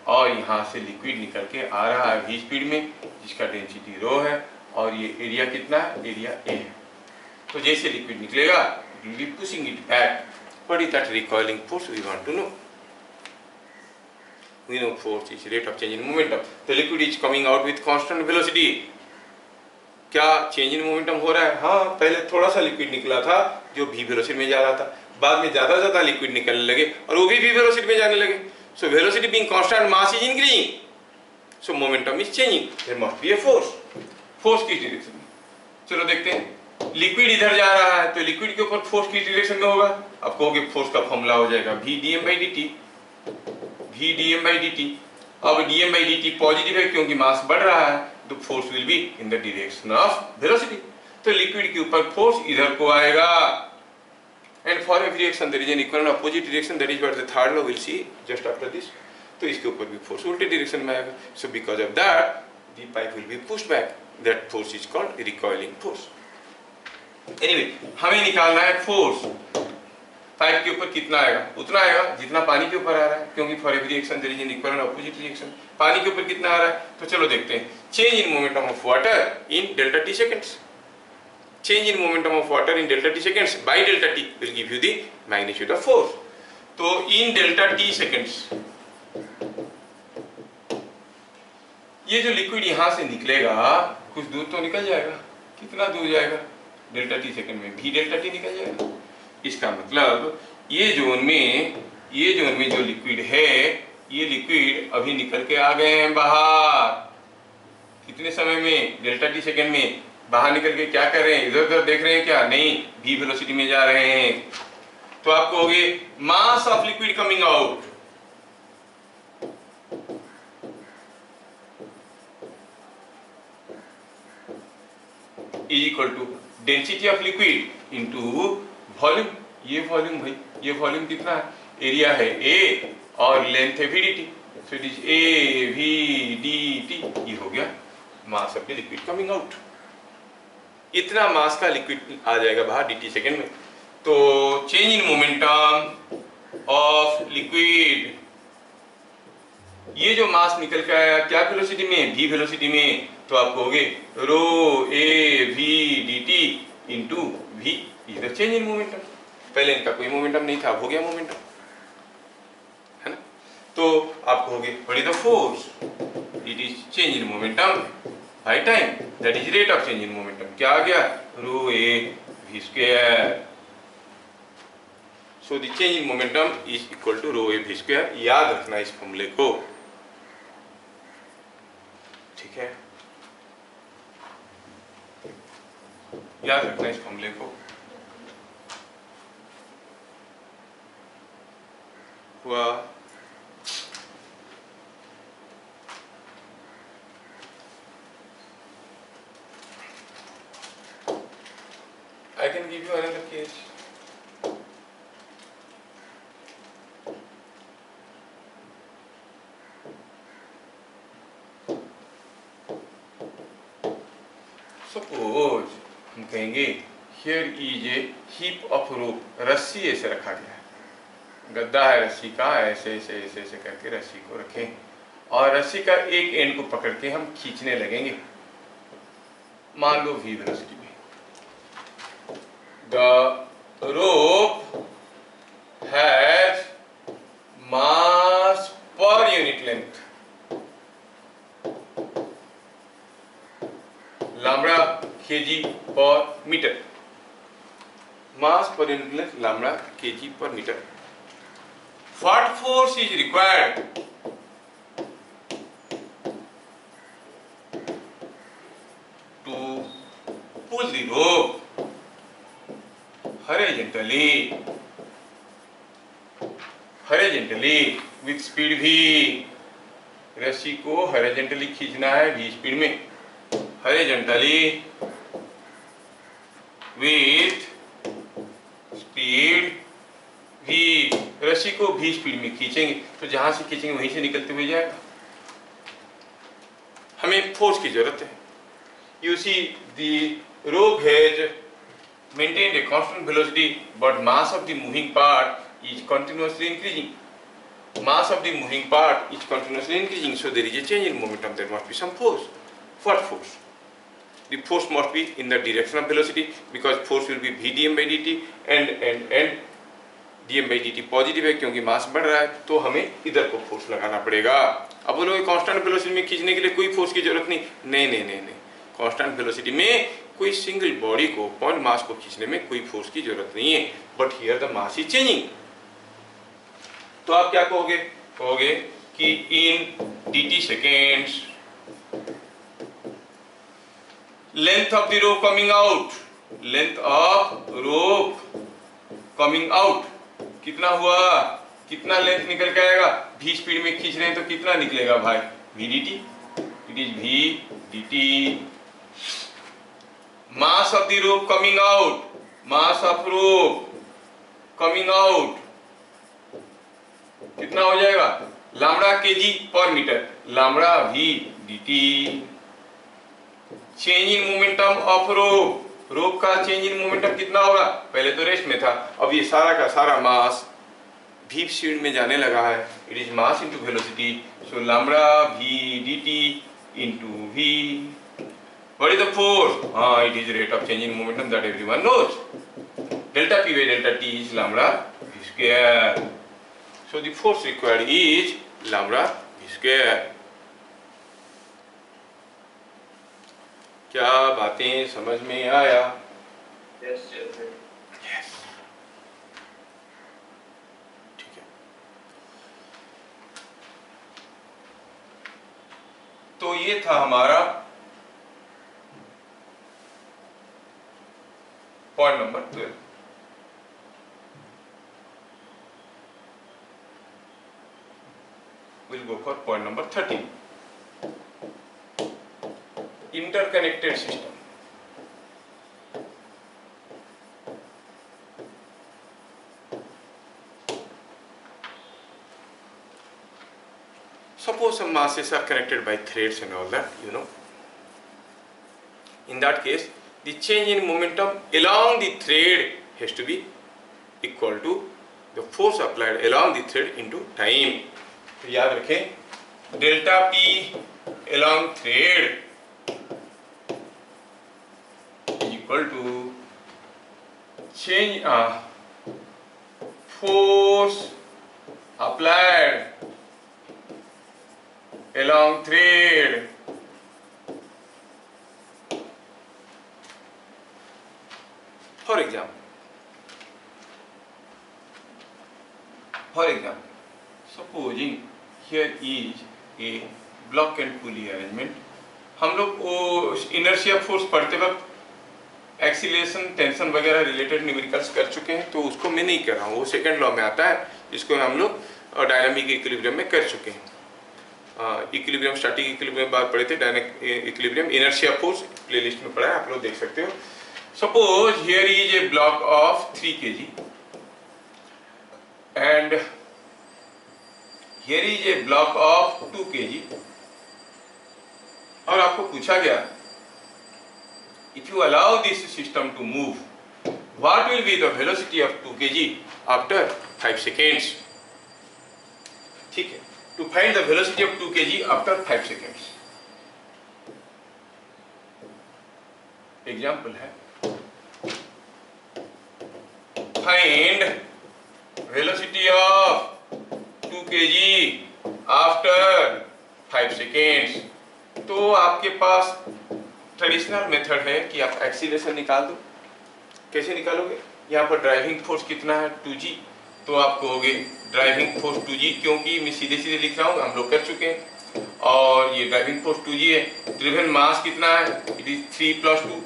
और यहाँ से लिक्विड निकल के आ रहा है V स्पीड में जिसका डेंसिटी रो है और ये एरिया कितना है? एरिया A है. तो जैसे लिक्विड निकलेगा it will be pushing it back. What is that recoiling force? We want to know. We know force is rate of change in momentum. The liquid is coming out with constant velocity. क्या चेंज इन मोमेंटम हो रहा है? हाँ, पहले थोड़ा सा लिक्विड निकला था जो v वेलोसिटी में जा रहा था, बाद में ज्यादा लिक्विड निकलने लगे और वो भी v वेलोसिटी में जाने लगे. So velocity being constant, mass is increasing, so momentum is changing. There must be a force. Force किस डायरेक्शन में? चलो देखते हैं. लिक्विड इधर जा रहा है तो लिक्विड के ऊपर फोर्स किस डायरेक्शन में होगा? आप कहोगे फोर्स का फॉर्मूला हो जाएगा v dm by dt. v dm by dt. अब dm by dt पॉजिटिव है क्योंकि मास बढ़ रहा है, तो force will be in the direction of velocity. तो लिक्विड के ऊपर फोर्स इधर को आएगा. And for every reaction there is an equal and opposite direction. That is what the third law will see just after this. तो इसके ऊपर भी फोर्स उल्टे डायरेक्शन में आएगा. So because of that the pipe will be pushed back. That force is called recoiling force. Anyway, हमें निकालना है फोर्स. पाइप के ऊपर कितना आएगा? उतना आएगा जितना पानी के ऊपर आ रहा है, क्योंकि for every reaction there is an equal and opposite reaction. पानी के ऊपर कितना आ रहा है? तो चलो देखते हैं. Change in momentum of water in delta T seconds. Change in momentum of water in delta T seconds bye delta T will give you the magnitude of force. तो इन डेल्टा टी सेकंड्स ये जो लिक्विड यहाँ से निकलेगा कुछ दूर तो निकल जाएगा. कितना दूर जाएगा? डेल्टा टी सेकंड में v डेल्टा टी निकल जाएगा. इसका मतलब ये जोन में जो लिक्विड है, ये लिक्विड अभी निकल के आ गए हैं बाहर. कितने समय में? डेल्टा टी सेकंड में. बाहर निकल के क्या कर रहे हैं? इधर उधर देख रहे हैं क्या? नहीं, v वेलोसिटी में जा रहे हैं. तो आप कहोगे mass of liquid coming out is equal to density of liquid into volume. ये वॉल्यूम भाई, ये वॉल्यूम कितना है? एरिया है A और लेंथ है VDT. So it is AVDT. ये हो गया मास of the liquid coming out. इतना मास का लिक्विड आ जाएगा बाहर dt सेकेंड में. तो change in momentum of liquid, ये जो मास निकल के आया क्या वेलोसिटी में? v वेलोसिटी में. तो आप कहोगे रो AVDT into v is the change in momentum. पहले इनका कोई मोमेंटम नहीं था, अब हो गया मोमेंटम, है ना। तो आप कहोगे what is the force? It is change in momentum by time, that is rate of change in momentum. क्या आ गया? Rho A v square. So the change in momentum is equal to rho A v square. याद रखना इस फॉर्मूले को, ठीक है, याद रखना इस फॉर्मूले को। हुआ I can give you another case. Suppose हम कहेंगे here is a heap of rope, रस्सी ऐसे रखा गया है, गद्दा है रस्सी का, ऐसे ऐसे ऐसे ऐसे करके रस्सी को रखें और रस्सी का एक एंड को पकड़ के हम खींचने लगेंगे, मान लो v वेलोसिटी में। The rope has mass per unit length, lambda kg per meter, mass per unit length lambda kg per meter. What force is required to pull the rope horizontally with speed v? रस्सी को हॉरिजॉन्टली खींचना है v स्पीड में, हॉरिजॉन्टली विथ स्पीड v। रस्सी को v स्पीड में खींचेंगे तो जहां से खींचेंगे वहीं से निकलते हुए जाएगा। हमें फोर्स की जरूरत है। You see the rope has maintained a constant velocity but mass of the moving part is continuously increasing. Mass of the moving part is continuously increasing, so there is a change in momentum. There must be some force. What force? The force must be in the direction of velocity, because force will be v dm by dt and dm by dt positive है क्योंकि मास बढ़ रहा है, तो हमें इधर को फोर्स लगाना पड़ेगा। अब बोलोगे कांस्टेंट वेलोसिटी में खींचने के लिए कोई फोर्स की जरूरत नहीं, नहीं नहीं नहीं नहीं, कांस्टेंट वेलोसिटी में कोई सिंगल बॉडी को, पॉइंट मास को खींचने में कोई फोर्स की जरूरत नहीं है, but here the mass is changing. तो आप क्या कहोगे? कहोगे कि इन dt seconds length of the rope coming out, length of rope coming out कितना हुआ, कितना लेंथ निकल के आएगा? v स्पीड में खींच रहे हैं तो कितना निकलेगा भाई? v dt, it is v dt। Mass of the rope coming out, mass of rope coming out कितना हो जाएगा? लैम्बडा kg पर metre, lambda v dt। Change in momentum of rope, rope का चेंज इन मोमेंटम कितना होगा? पहले तो रेस्ट में था, अब ये सारा का सारा मास v स्पीड में जाने लगा है, it is mass into velocity, so lambda v dt into v। What is the force? हाँ, it is rate of change in momentum that everyone knows, delta p by delta t is lambda v square, so the force required is lambda v square. क्या बातें समझ में आया? Yes, yes, sir. Yes. ठीक है, तो ये था हमारा point number 12। We'll go for point number 13. Interconnected system. Suppose some masses are connected by threads and all that, you know. In that case, the change in momentum along the thread has to be equal to the force applied along the thread into time. तो याद रखें, delta p along thread is equal to change force applied along thread for example supposing here is a block and pulley arrangement. हम लोग वो इनर्शिया फोर्स पढ़ते वक्त एक्सीलरेशन टेंशन वगैरह रिलेटेड न्यूमेरिकल्स कर चुके हैं, तो उसको मैं नहीं कर रहा हूँ, वो सेकंड लॉ में आता है, इसको हम लोग डायनामिक इक्विलिब्रियम में कर चुके हैं। इक्विलिब्रियम स्टैटिक इक्विलिब्रियम बात पढ़े थे, dynamic equilibrium inertia force playlist में पढ़ा है, आप लोग देख सकते हो। Suppose here is A block of 3 kg and here is A block of 2 kg, और आपको पूछा गया if you allow this system to move, what will be the velocity of 2 kg after 5 seconds? ठीक है, to find the velocity of 2 kg after 5 seconds. Example है, find velocity of 2 kg after 5 seconds. तो आपके पास ट्रेडिशनल मेथड है कि आप एक्सीलरेशन निकाल दो। कैसे निकालोगे? यहाँ पर ड्राइविंग फोर्स कितना है 2g, तो आप कहोगे ड्राइविंग फोर्स 2g, क्योंकि मैं सीधे सीधे लिख रहा हूँ, हम लोग कर चुके हैं, और ये ड्राइविंग फोर्स 2g है। ड्रिवन मास कितना है? इट इज 3 + 2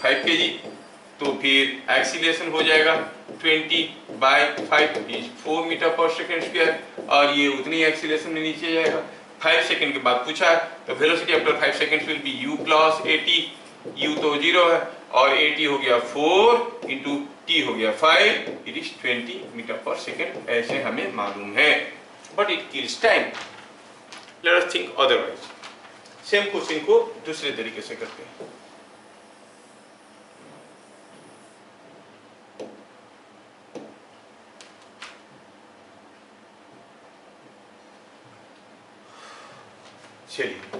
5 kg, तो फिर एक्सीलरेशन हो जाएगा 20/5 इज 4 मीटर/सेकंड², और ये उतनी एक्सीलरेशन में नीचे जाएगा। 5 सेकंड के बाद पूछा है, तो velocity after 5 seconds will be u + at, u तो 0 है, और at हो गया 4 × t हो गया 5, इट इज 20 मीटर/सेकंड, ऐसे हमें मालूम है, but it kills time. Late us think otherwise. Same question को दूसरे तरीके से करते हैं। चलिए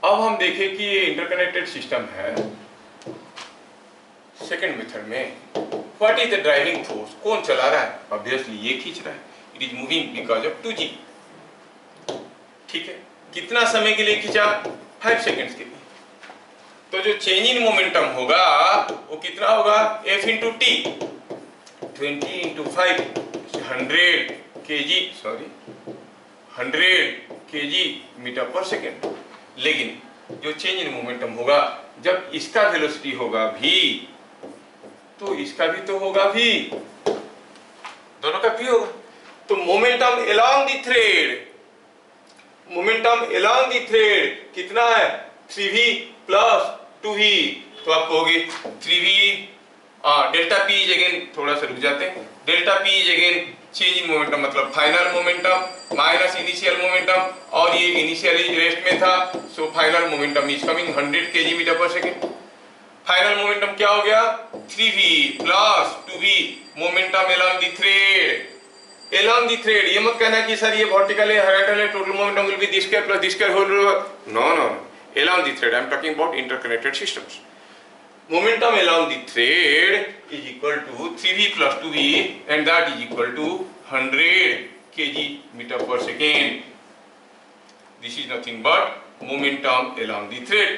अब हम देखें कि ये इंटरकनेक्टेड सिस्टम है। सेकंड मेथड में what is the driving force, कौन चला रहा है? ऑब्वियसली ये खींच रहा है, it is moving because of 2g। ठीक है, कितना समय के लिए खींचा? 5 सेकंड्स के लिए। तो जो चेंज इन मोमेंटम होगा वो कितना होगा? f × t, 20 × 5 100 kg metre per second. लेकिन जो चेंज इन मोमेंटम होगा, जब इसका वेलोसिटी होगा v, तो इसका भी तो होगा v, दोनों का v होगा। तो मोमेंटम अलोंग द थ्रेड कितना है? 3v + 2v, तो आप कहोगे 3v delta p is again, थोड़ा सा रुक जाते हैं, delta p is again change in momentum, मतलब final momentum minus initial momentum, और ये इनिशियली रेस्ट में था, so final momentum is coming 100 kg metre per second. Final momentum क्या हो गया? 3v + 2v, momentum along the thread. ये मत कहना कि सर ये वर्टिकल है, हॉरिजॉन्टल है, total momentum will be this square + this square whole. No, along the thread, I am talking about interconnected systems. Momentum along the thread is equal to 3v + 2v, and that is equal to 100 kg metre per second. This is nothing but momentum along the thread.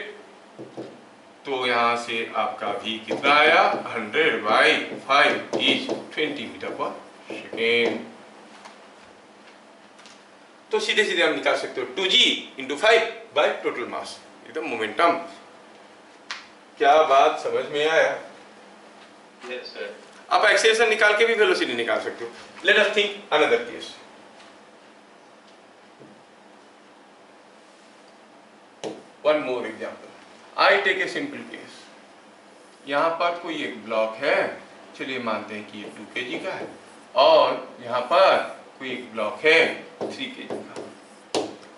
तो यहाँ से आपका v कितना आया? 100/5 is 20 मीटर/सेकंड। तो सीधे सीधे हम निकाल सकते हो 2g × 5 टोटल मास, एकदम मोमेंटम। क्या बात समझ में आया? Yes, sir. आप एक्सेलरेशन निकाल के भी वेलोसिटी निकाल सकते हो। Let us think another case. One more example, I take a simple case. यहाँ पर कोई एक ब्लॉक है, चलिए मानते हैं कि ये 2 kg का है, और यहाँ पर कोई एक ब्लॉक है 3 kg का,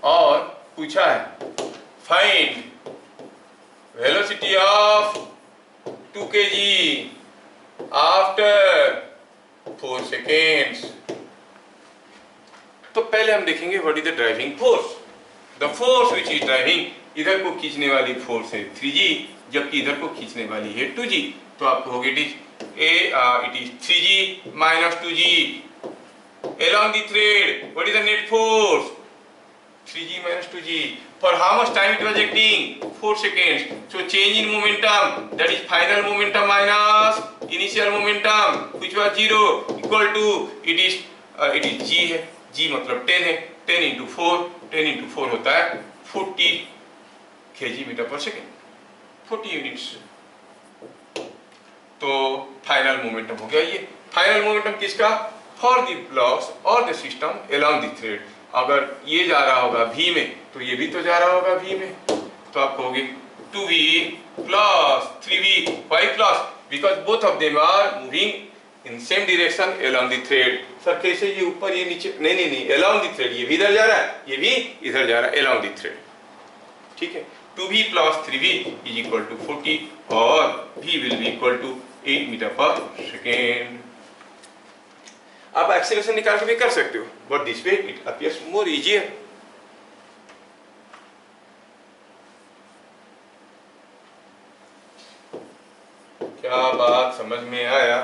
और पूछा है find velocity of 2 kg after 4 seconds। तो पहले हम देखेंगे what is the driving force। The force which is driving, इधर को खींचने वाली फोर्स है 3g, जबकि इधर को खींचने वाली है 2g, तो आप कहोगे it is it is 3G minus 2G. Along the thread, what is the net force? 3G minus 2G. For how much time it was acting? 4 seconds. So change in momentum, that is final momentum minus initial momentum, which was 0, equal to it is G है. G मतलब 10 है. 10 into 4, 10 into 4 होता है 40 kg metre per second, 40 units. तो फाइनल मोमेंटम हो गया ये. फाइनल मोमेंटम किसका? फॉर द ब्लॉक्स और the system along the thread. अगर ये जा रहा होगा V में तो ये भी तो जा रहा होगा V में. तो आप कहोगे 2V plus 3V. Why plus? Because both of them are moving in same direction along the thread. Sir कैसे ये ऊपर ये नीचे? नहीं along the thread. ये भी इधर जा रहा है, ये भी इधर जा रहा है along the thread. ठीक है. 2V plus 3V is equal to 40 और V will be equal to 8 metre per second. आप एक्सेलरेशन निकाल के भी कर सकते हो, but this way it appears more easier. क्या बात समझ में आया?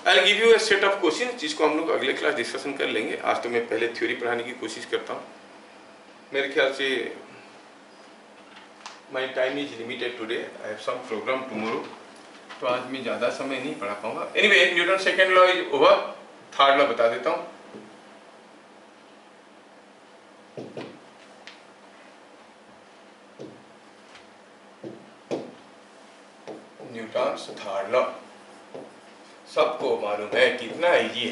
I'll give you a set of questions जिसको हम लोग अगले क्लास डिस्कशन कर लेंगे. आज तो मैं पहले थ्योरी पढ़ाने की कोशिश करता हूँ. मेरे ख्याल से my time is limited today. I have some program tomorrow. तो आज मैं ज़्यादा समय नहीं पढ़ा पाऊंगा. Anyway Newton second law is over. Third law बता देता हूँ. न्यूटन्स थर्ड लॉ सबको मालूम है, कितना इजी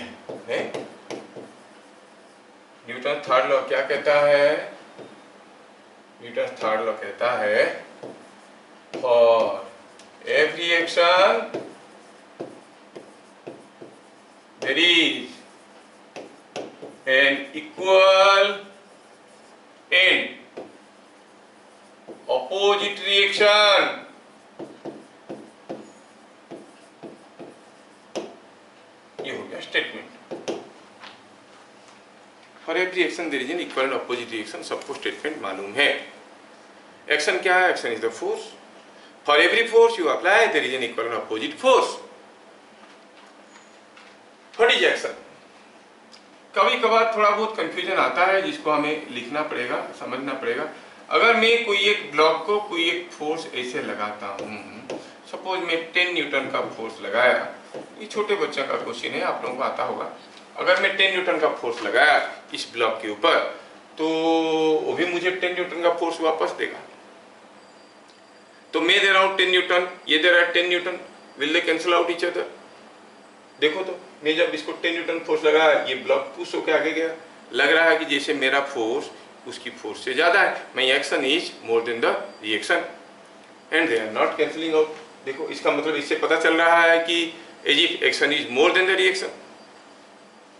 है. न्यूटन थर्ड लॉ क्या कहता है? न्यूटन थर्ड लॉ कहता है for every action there is an equal and opposite reaction. ये हो गया statement. For every action there is an equal and opposite reaction. सबको स्टेटमेंट मालूम है. एक्शन क्या है? Action is the force. For every force you apply, there is an equal and opposite force. What is action? कभी कभार थोड़ा बहुत कंफ्यूजन आता है जिसको हमें लिखना पड़ेगा, समझना पड़ेगा. अगर मैं कोई एक ब्लॉक को कोई एक फोर्स ऐसे लगाता हूँ, सपोज मैं 10 न्यूटन का फोर्स लगाया. ये छोटे बच्चों का क्वेश्चन है, आप लोगों को आता होगा. अगर मैं 10 न्यूटन का फोर्स लगाया इस ब्लॉक के ऊपर, तो वो भी मुझे 10 न्यूटन का फोर्स वापस देगा. तो मैं दे रहा हूं 10 न्यूटन, ये दे रहा है 10 Newton. Will they cancel out each other? देखो तो मैं जब इसको 10 न्यूटन फोर्स लगाया, ये ब्लॉक पुश होकर आगे गया. लग रहा है कि जैसे मेरा फोर्स उसकी फोर्स से ज्यादा है. My action is more than the reaction and they are not cancelling out. देखो इसका मतलब इससे पता चल रहा है कि as if action is more than the reaction.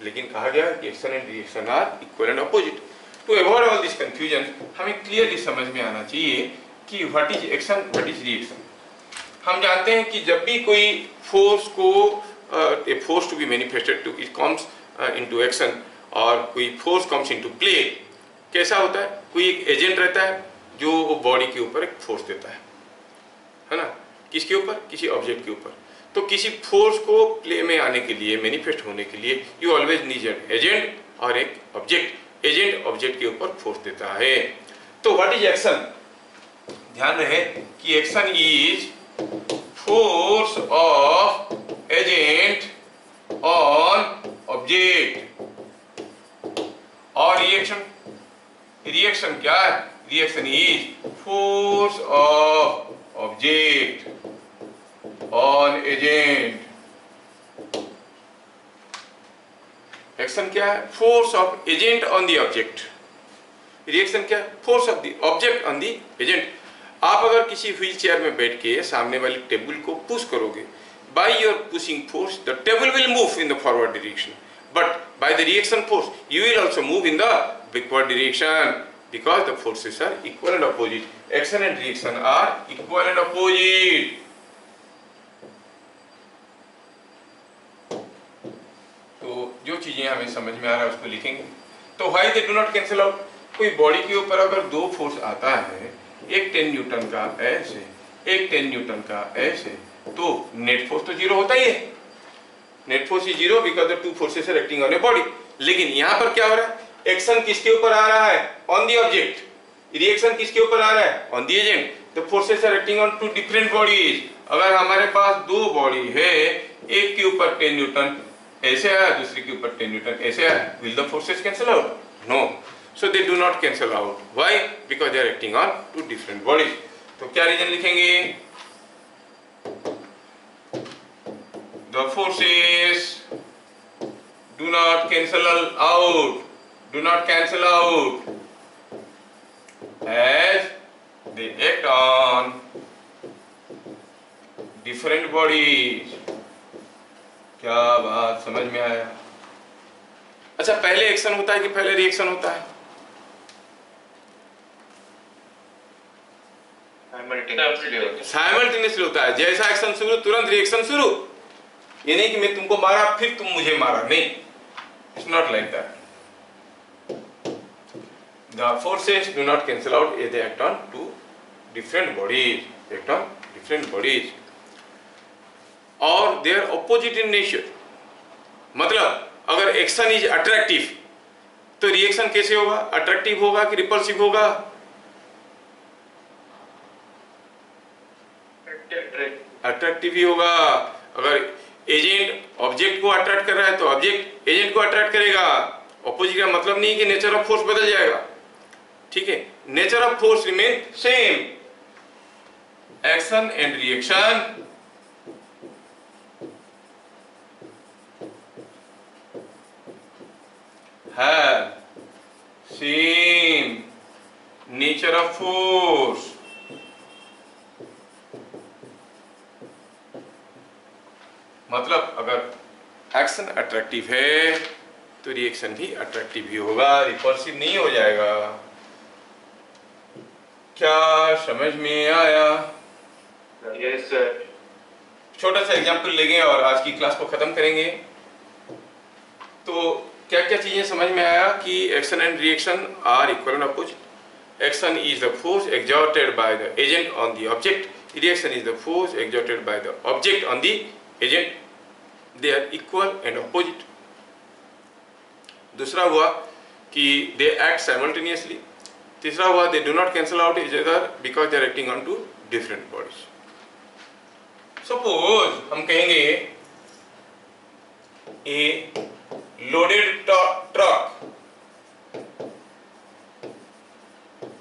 लेकिन कहा गया कि action and reaction are equal and opposite. To avoid all this confusion हमें क्लियरली समझ में आना चाहिए कि what is action, what is reaction. हम जानते हैं कि जब भी कोई फोर्स को a force to be manifested to it comes into action, और कोई फोर्स कम्स इनटू प्ले, कैसा होता है? कोई एक एजेंट रहता है जो बॉडी के ऊपर एक फोर्स देता है ना. किसके ऊपर? किसी ऑब्जेक्ट के ऊपर. तो किसी फोर्स को प्ले में आने के लिए, मैनिफेस्ट होने के लिए, you always need an agent और एक ऑब्जेक्ट. एजेंट ऑब्जेक्ट के ऊपर फोर्स देता है. तो व्हाट इज एक्शन? ध्यान रहे कि action is force of agent on object. और रिएक्शन क्या है? Reaction is force of object on agent. Action क्या है? Force of agent on the object. Reaction क्या है? Force of the object on the agent. आप अगर किसी व्हील चेयर में बैठ के सामने वाली टेबल को पुश करोगे, by your pushing force the table will move in the forward direction, but by the reaction force you will also move in the backward direction, because the forces are equal and opposite. Action and reaction are equal and opposite. तो जो चीजें हमें समझ में आ रहा है उसको लिखेंगे. तो why they do not cancel out? कोई बॉडी के ऊपर अगर दो फोर्स आता है, एक 10 न्यूटन का ऐसे, एक 10 न्यूटन का ऐसे, तो नेट फोर्स तो जीरो होता ही है, net force is zero because the two forces are acting on a body. लेकिन यहां पर क्या हो रहा है, एक्शन किसके ऊपर आ रहा है, ऑन द ऑब्जेक्ट, रिएक्शन किसके ऊपर आ रहा है, on the agent. The forces are acting on two different bodies. अगर हमारे पास दो बॉडी है, एक के ऊपर 10 न्यूटन ऐसे आया, दूसरे के ऊपर 10 न्यूटन ऐसे आया, will the forces cancel out? No, so they do not cancel out. Why? Because they are acting on two different bodies. तो क्या रीजन लिखेंगे, the forces do not cancel out, do not cancel out as they act on different bodies। क्या बात समझ में आया? अच्छा, पहले एक्शन होता है कि पहले रिएक्शन होता है? साइमल्टेनियसली होता है। जैसा एक्शन शुरू तुरंत रिएक्शन शुरू। ये नहीं कि मैं तुमको मारा फिर तुम मुझे मारा, नहीं, it's not like that. The forces do not cancel out as they act on two different bodies, act on different bodies और they are opposite in nature. मतलब अगर एक्शन इज अट्रैक्टिव तो रिएक्शन कैसे होगा, अट्रैक्टिव होगा कि रिपल्सिव होगा? अट्रैक्टिव ही होगा। अगर एजेंट ऑब्जेक्ट को अट्रैक्ट कर रहा है तो ऑब्जेक्ट एजेंट को अट्रैक्ट करेगा। ऑपोजिट का मतलब नहीं कि नेचर ऑफ फोर्स बदल जाएगा, ठीक है, nature of force remain same. Action and reaction have same nature of force। मतलब अगर एक्शन अट्रैक्टिव है तो रिएक्शन भी अट्रैक्टिव ही होगा, रिपल्सिव नहीं हो जाएगा। क्या समझ में आया? Yes sir. छोटा सा एग्जांपल लेंगे और आज की क्लास को खत्म करेंगे। तो क्या क्या चीजें समझ में आया कि action and reaction are equal and opposite. Action is the force exerted by the agent on the object, reaction is the force exerted by the object on the agent, they are equal and opposite। दूसरा हुआ कि they act simultaneously। तीसरा हुआ they do not cancel out each other because they are acting on two different bodies। Suppose हम कहेंगे a loaded truck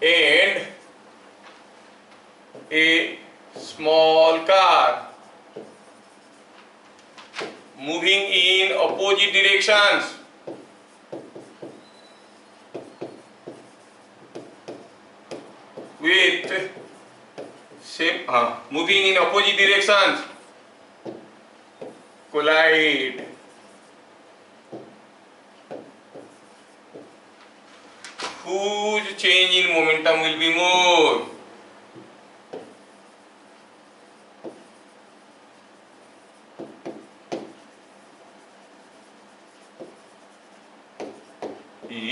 and a small car moving in opposite directions with same moving in opposite directions collide। Whose change in momentum will be more?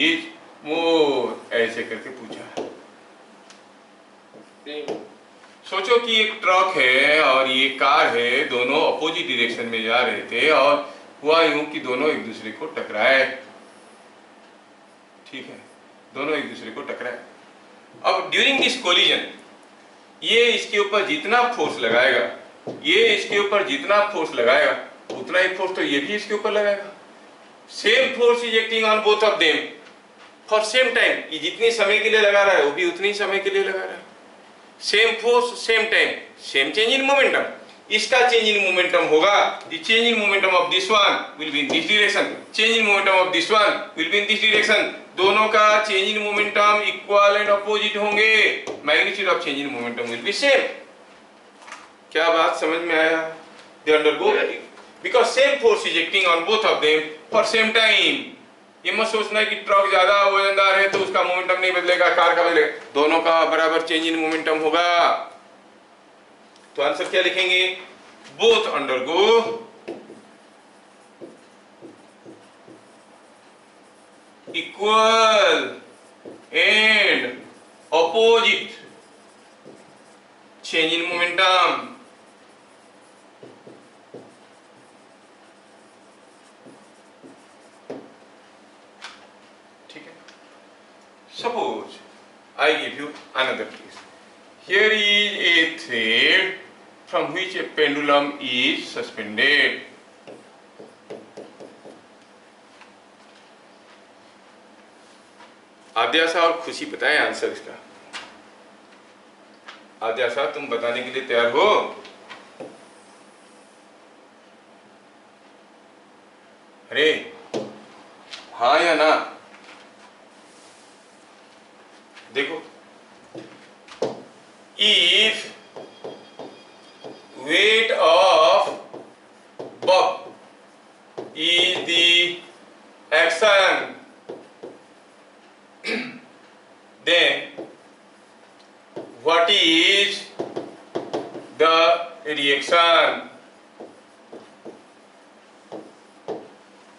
Is more, ऐसे करके पूछा। सोचो कि एक ट्रक है और ये कार है, दोनों अपोजिट डायरेक्शन में जा रहे थे और हुआ यूं कि दोनों एक दूसरे को टकराए, ठीक है, दोनों एक दूसरे को टकराए। अब ड्यूरिंग दिस कोलिजन ये इसके ऊपर जितना फोर्स लगाएगा, ये इसके ऊपर जितना फोर्स लगाएगा उतना ही फोर्स तो ये भी इसके ऊपर लगाएगा। Same force is acting on both of them for same time. ये जितनी समय के लिए लगा रहा है वो भी उतनी समय के लिए लगा रहा है। Same force same time, same change in momentum. इसका चेंज इन मोमेंटम होगा, the change in momentum of this one will be in this direction, change in momentum of this one will be in this direction. दोनों का change in momentum equal and opposite होंगे, magnitude of change in momentum will be same. क्या बात समझ में आया? They undergo because same force is acting on both of them for same time. ये मत सोचना कि ट्रक ज्यादा वजनदार है तो उसका मोमेंटम नहीं बदलेगा, कार का बदलेगा, दोनों का बराबर चेंज इन मोमेंटम होगा। तो आंसर क्या लिखेंगे? Both undergo equal and opposite change in momentum ठीक है. Suppose I give you another case. Here is a thread from which a pendulum is suspended. Adyasha और खुशी बताएं आंसर इसका. आद्याशा तुम बताने के लिए तैयार हो? अरे हाँ या ना? देखो, if weight of bob is the action, then what is the reaction?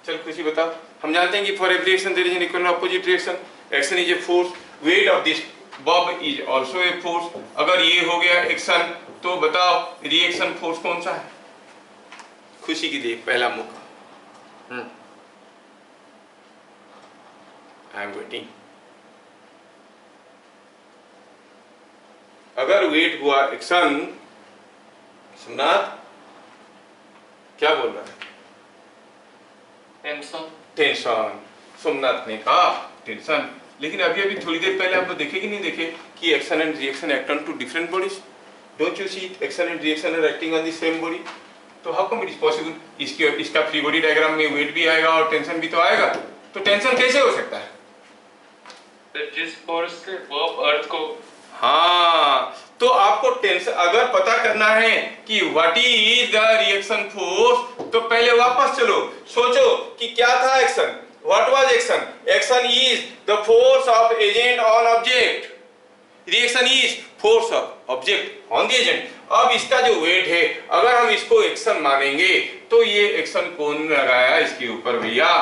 चल खुशी बताओ. हम जानते हैं कि for every action there is an equal and opposite reaction. Action is a force. Weight of this bob is also a force. अगर ये हो गया एक्शन तो बताओ रिएक्शन फोर्स कौन सा है? खुशी के लिए पहला मौका. I am waiting. अगर वेट हुआ एक्शन, सोमनाथ क्या बोल रहा है? टेंशन. सोमनाथ ने कहा टेंशन. लेकिन अभी अभी थोड़ी देर पहले आप देखे कि नहीं देखे कि action and reaction act on two different bodies. Don't you see action and reaction are acting on the same body. तो how come it is possible? इसका फ्री बॉडी डायग्राम में वेट भी आएगा और टेंशन भी तो आएगा. तो टेंशन कैसे हो सकता है? जिस फोर्स से बॉब अर्थ को. हाँ, तो आपको टेंशन अगर पता करना है कि what is the reaction force, तो पहले वापस चलो, सोचो कि क्या था action. What was action? Action is the force of agent on object. Reaction is force of object on the agent. अब इसका जो weight है, अगर हम इसको एक्शन मानेंगे तो ये एक्शन कौन लगाया इसके ऊपर भैया?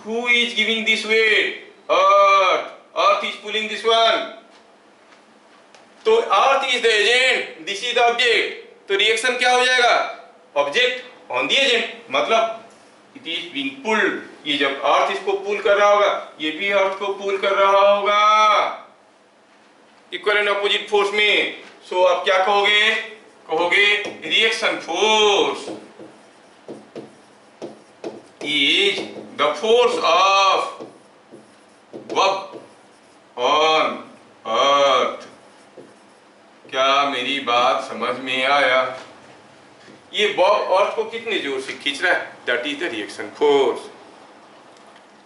Who is giving this weight? Earth. Earth is pulling this one. तो Earth is the agent. This is the object. तो रिएक्शन क्या हो जाएगा? Object on the agent. मतलब इट इज बीइंग पुल्ड. ये जब अर्थ इसको पुल कर रहा होगा, ये भी अर्थ को पुल कर रहा होगा इक्वल एंड अपोजिट फोर्स में. सो आप क्या कहोगे? कहोगे reaction force is the force of Bob on earth. क्या मेरी बात समझ में आया? ये बॉब अर्थ को कितने जोर से खींच रहा है? That is the reaction force.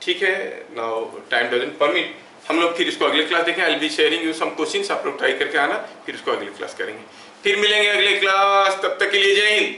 ठीक है. Now time doesn't permit. हम लोग फिर इसको अगले क्लास देखें. I will be sharing you some questions. आप लोग ट्राई करके आना, फिर इसको अगले क्लास करेंगे. फिर मिलेंगे अगले क्लास. तब तक के लिए जय हिंद.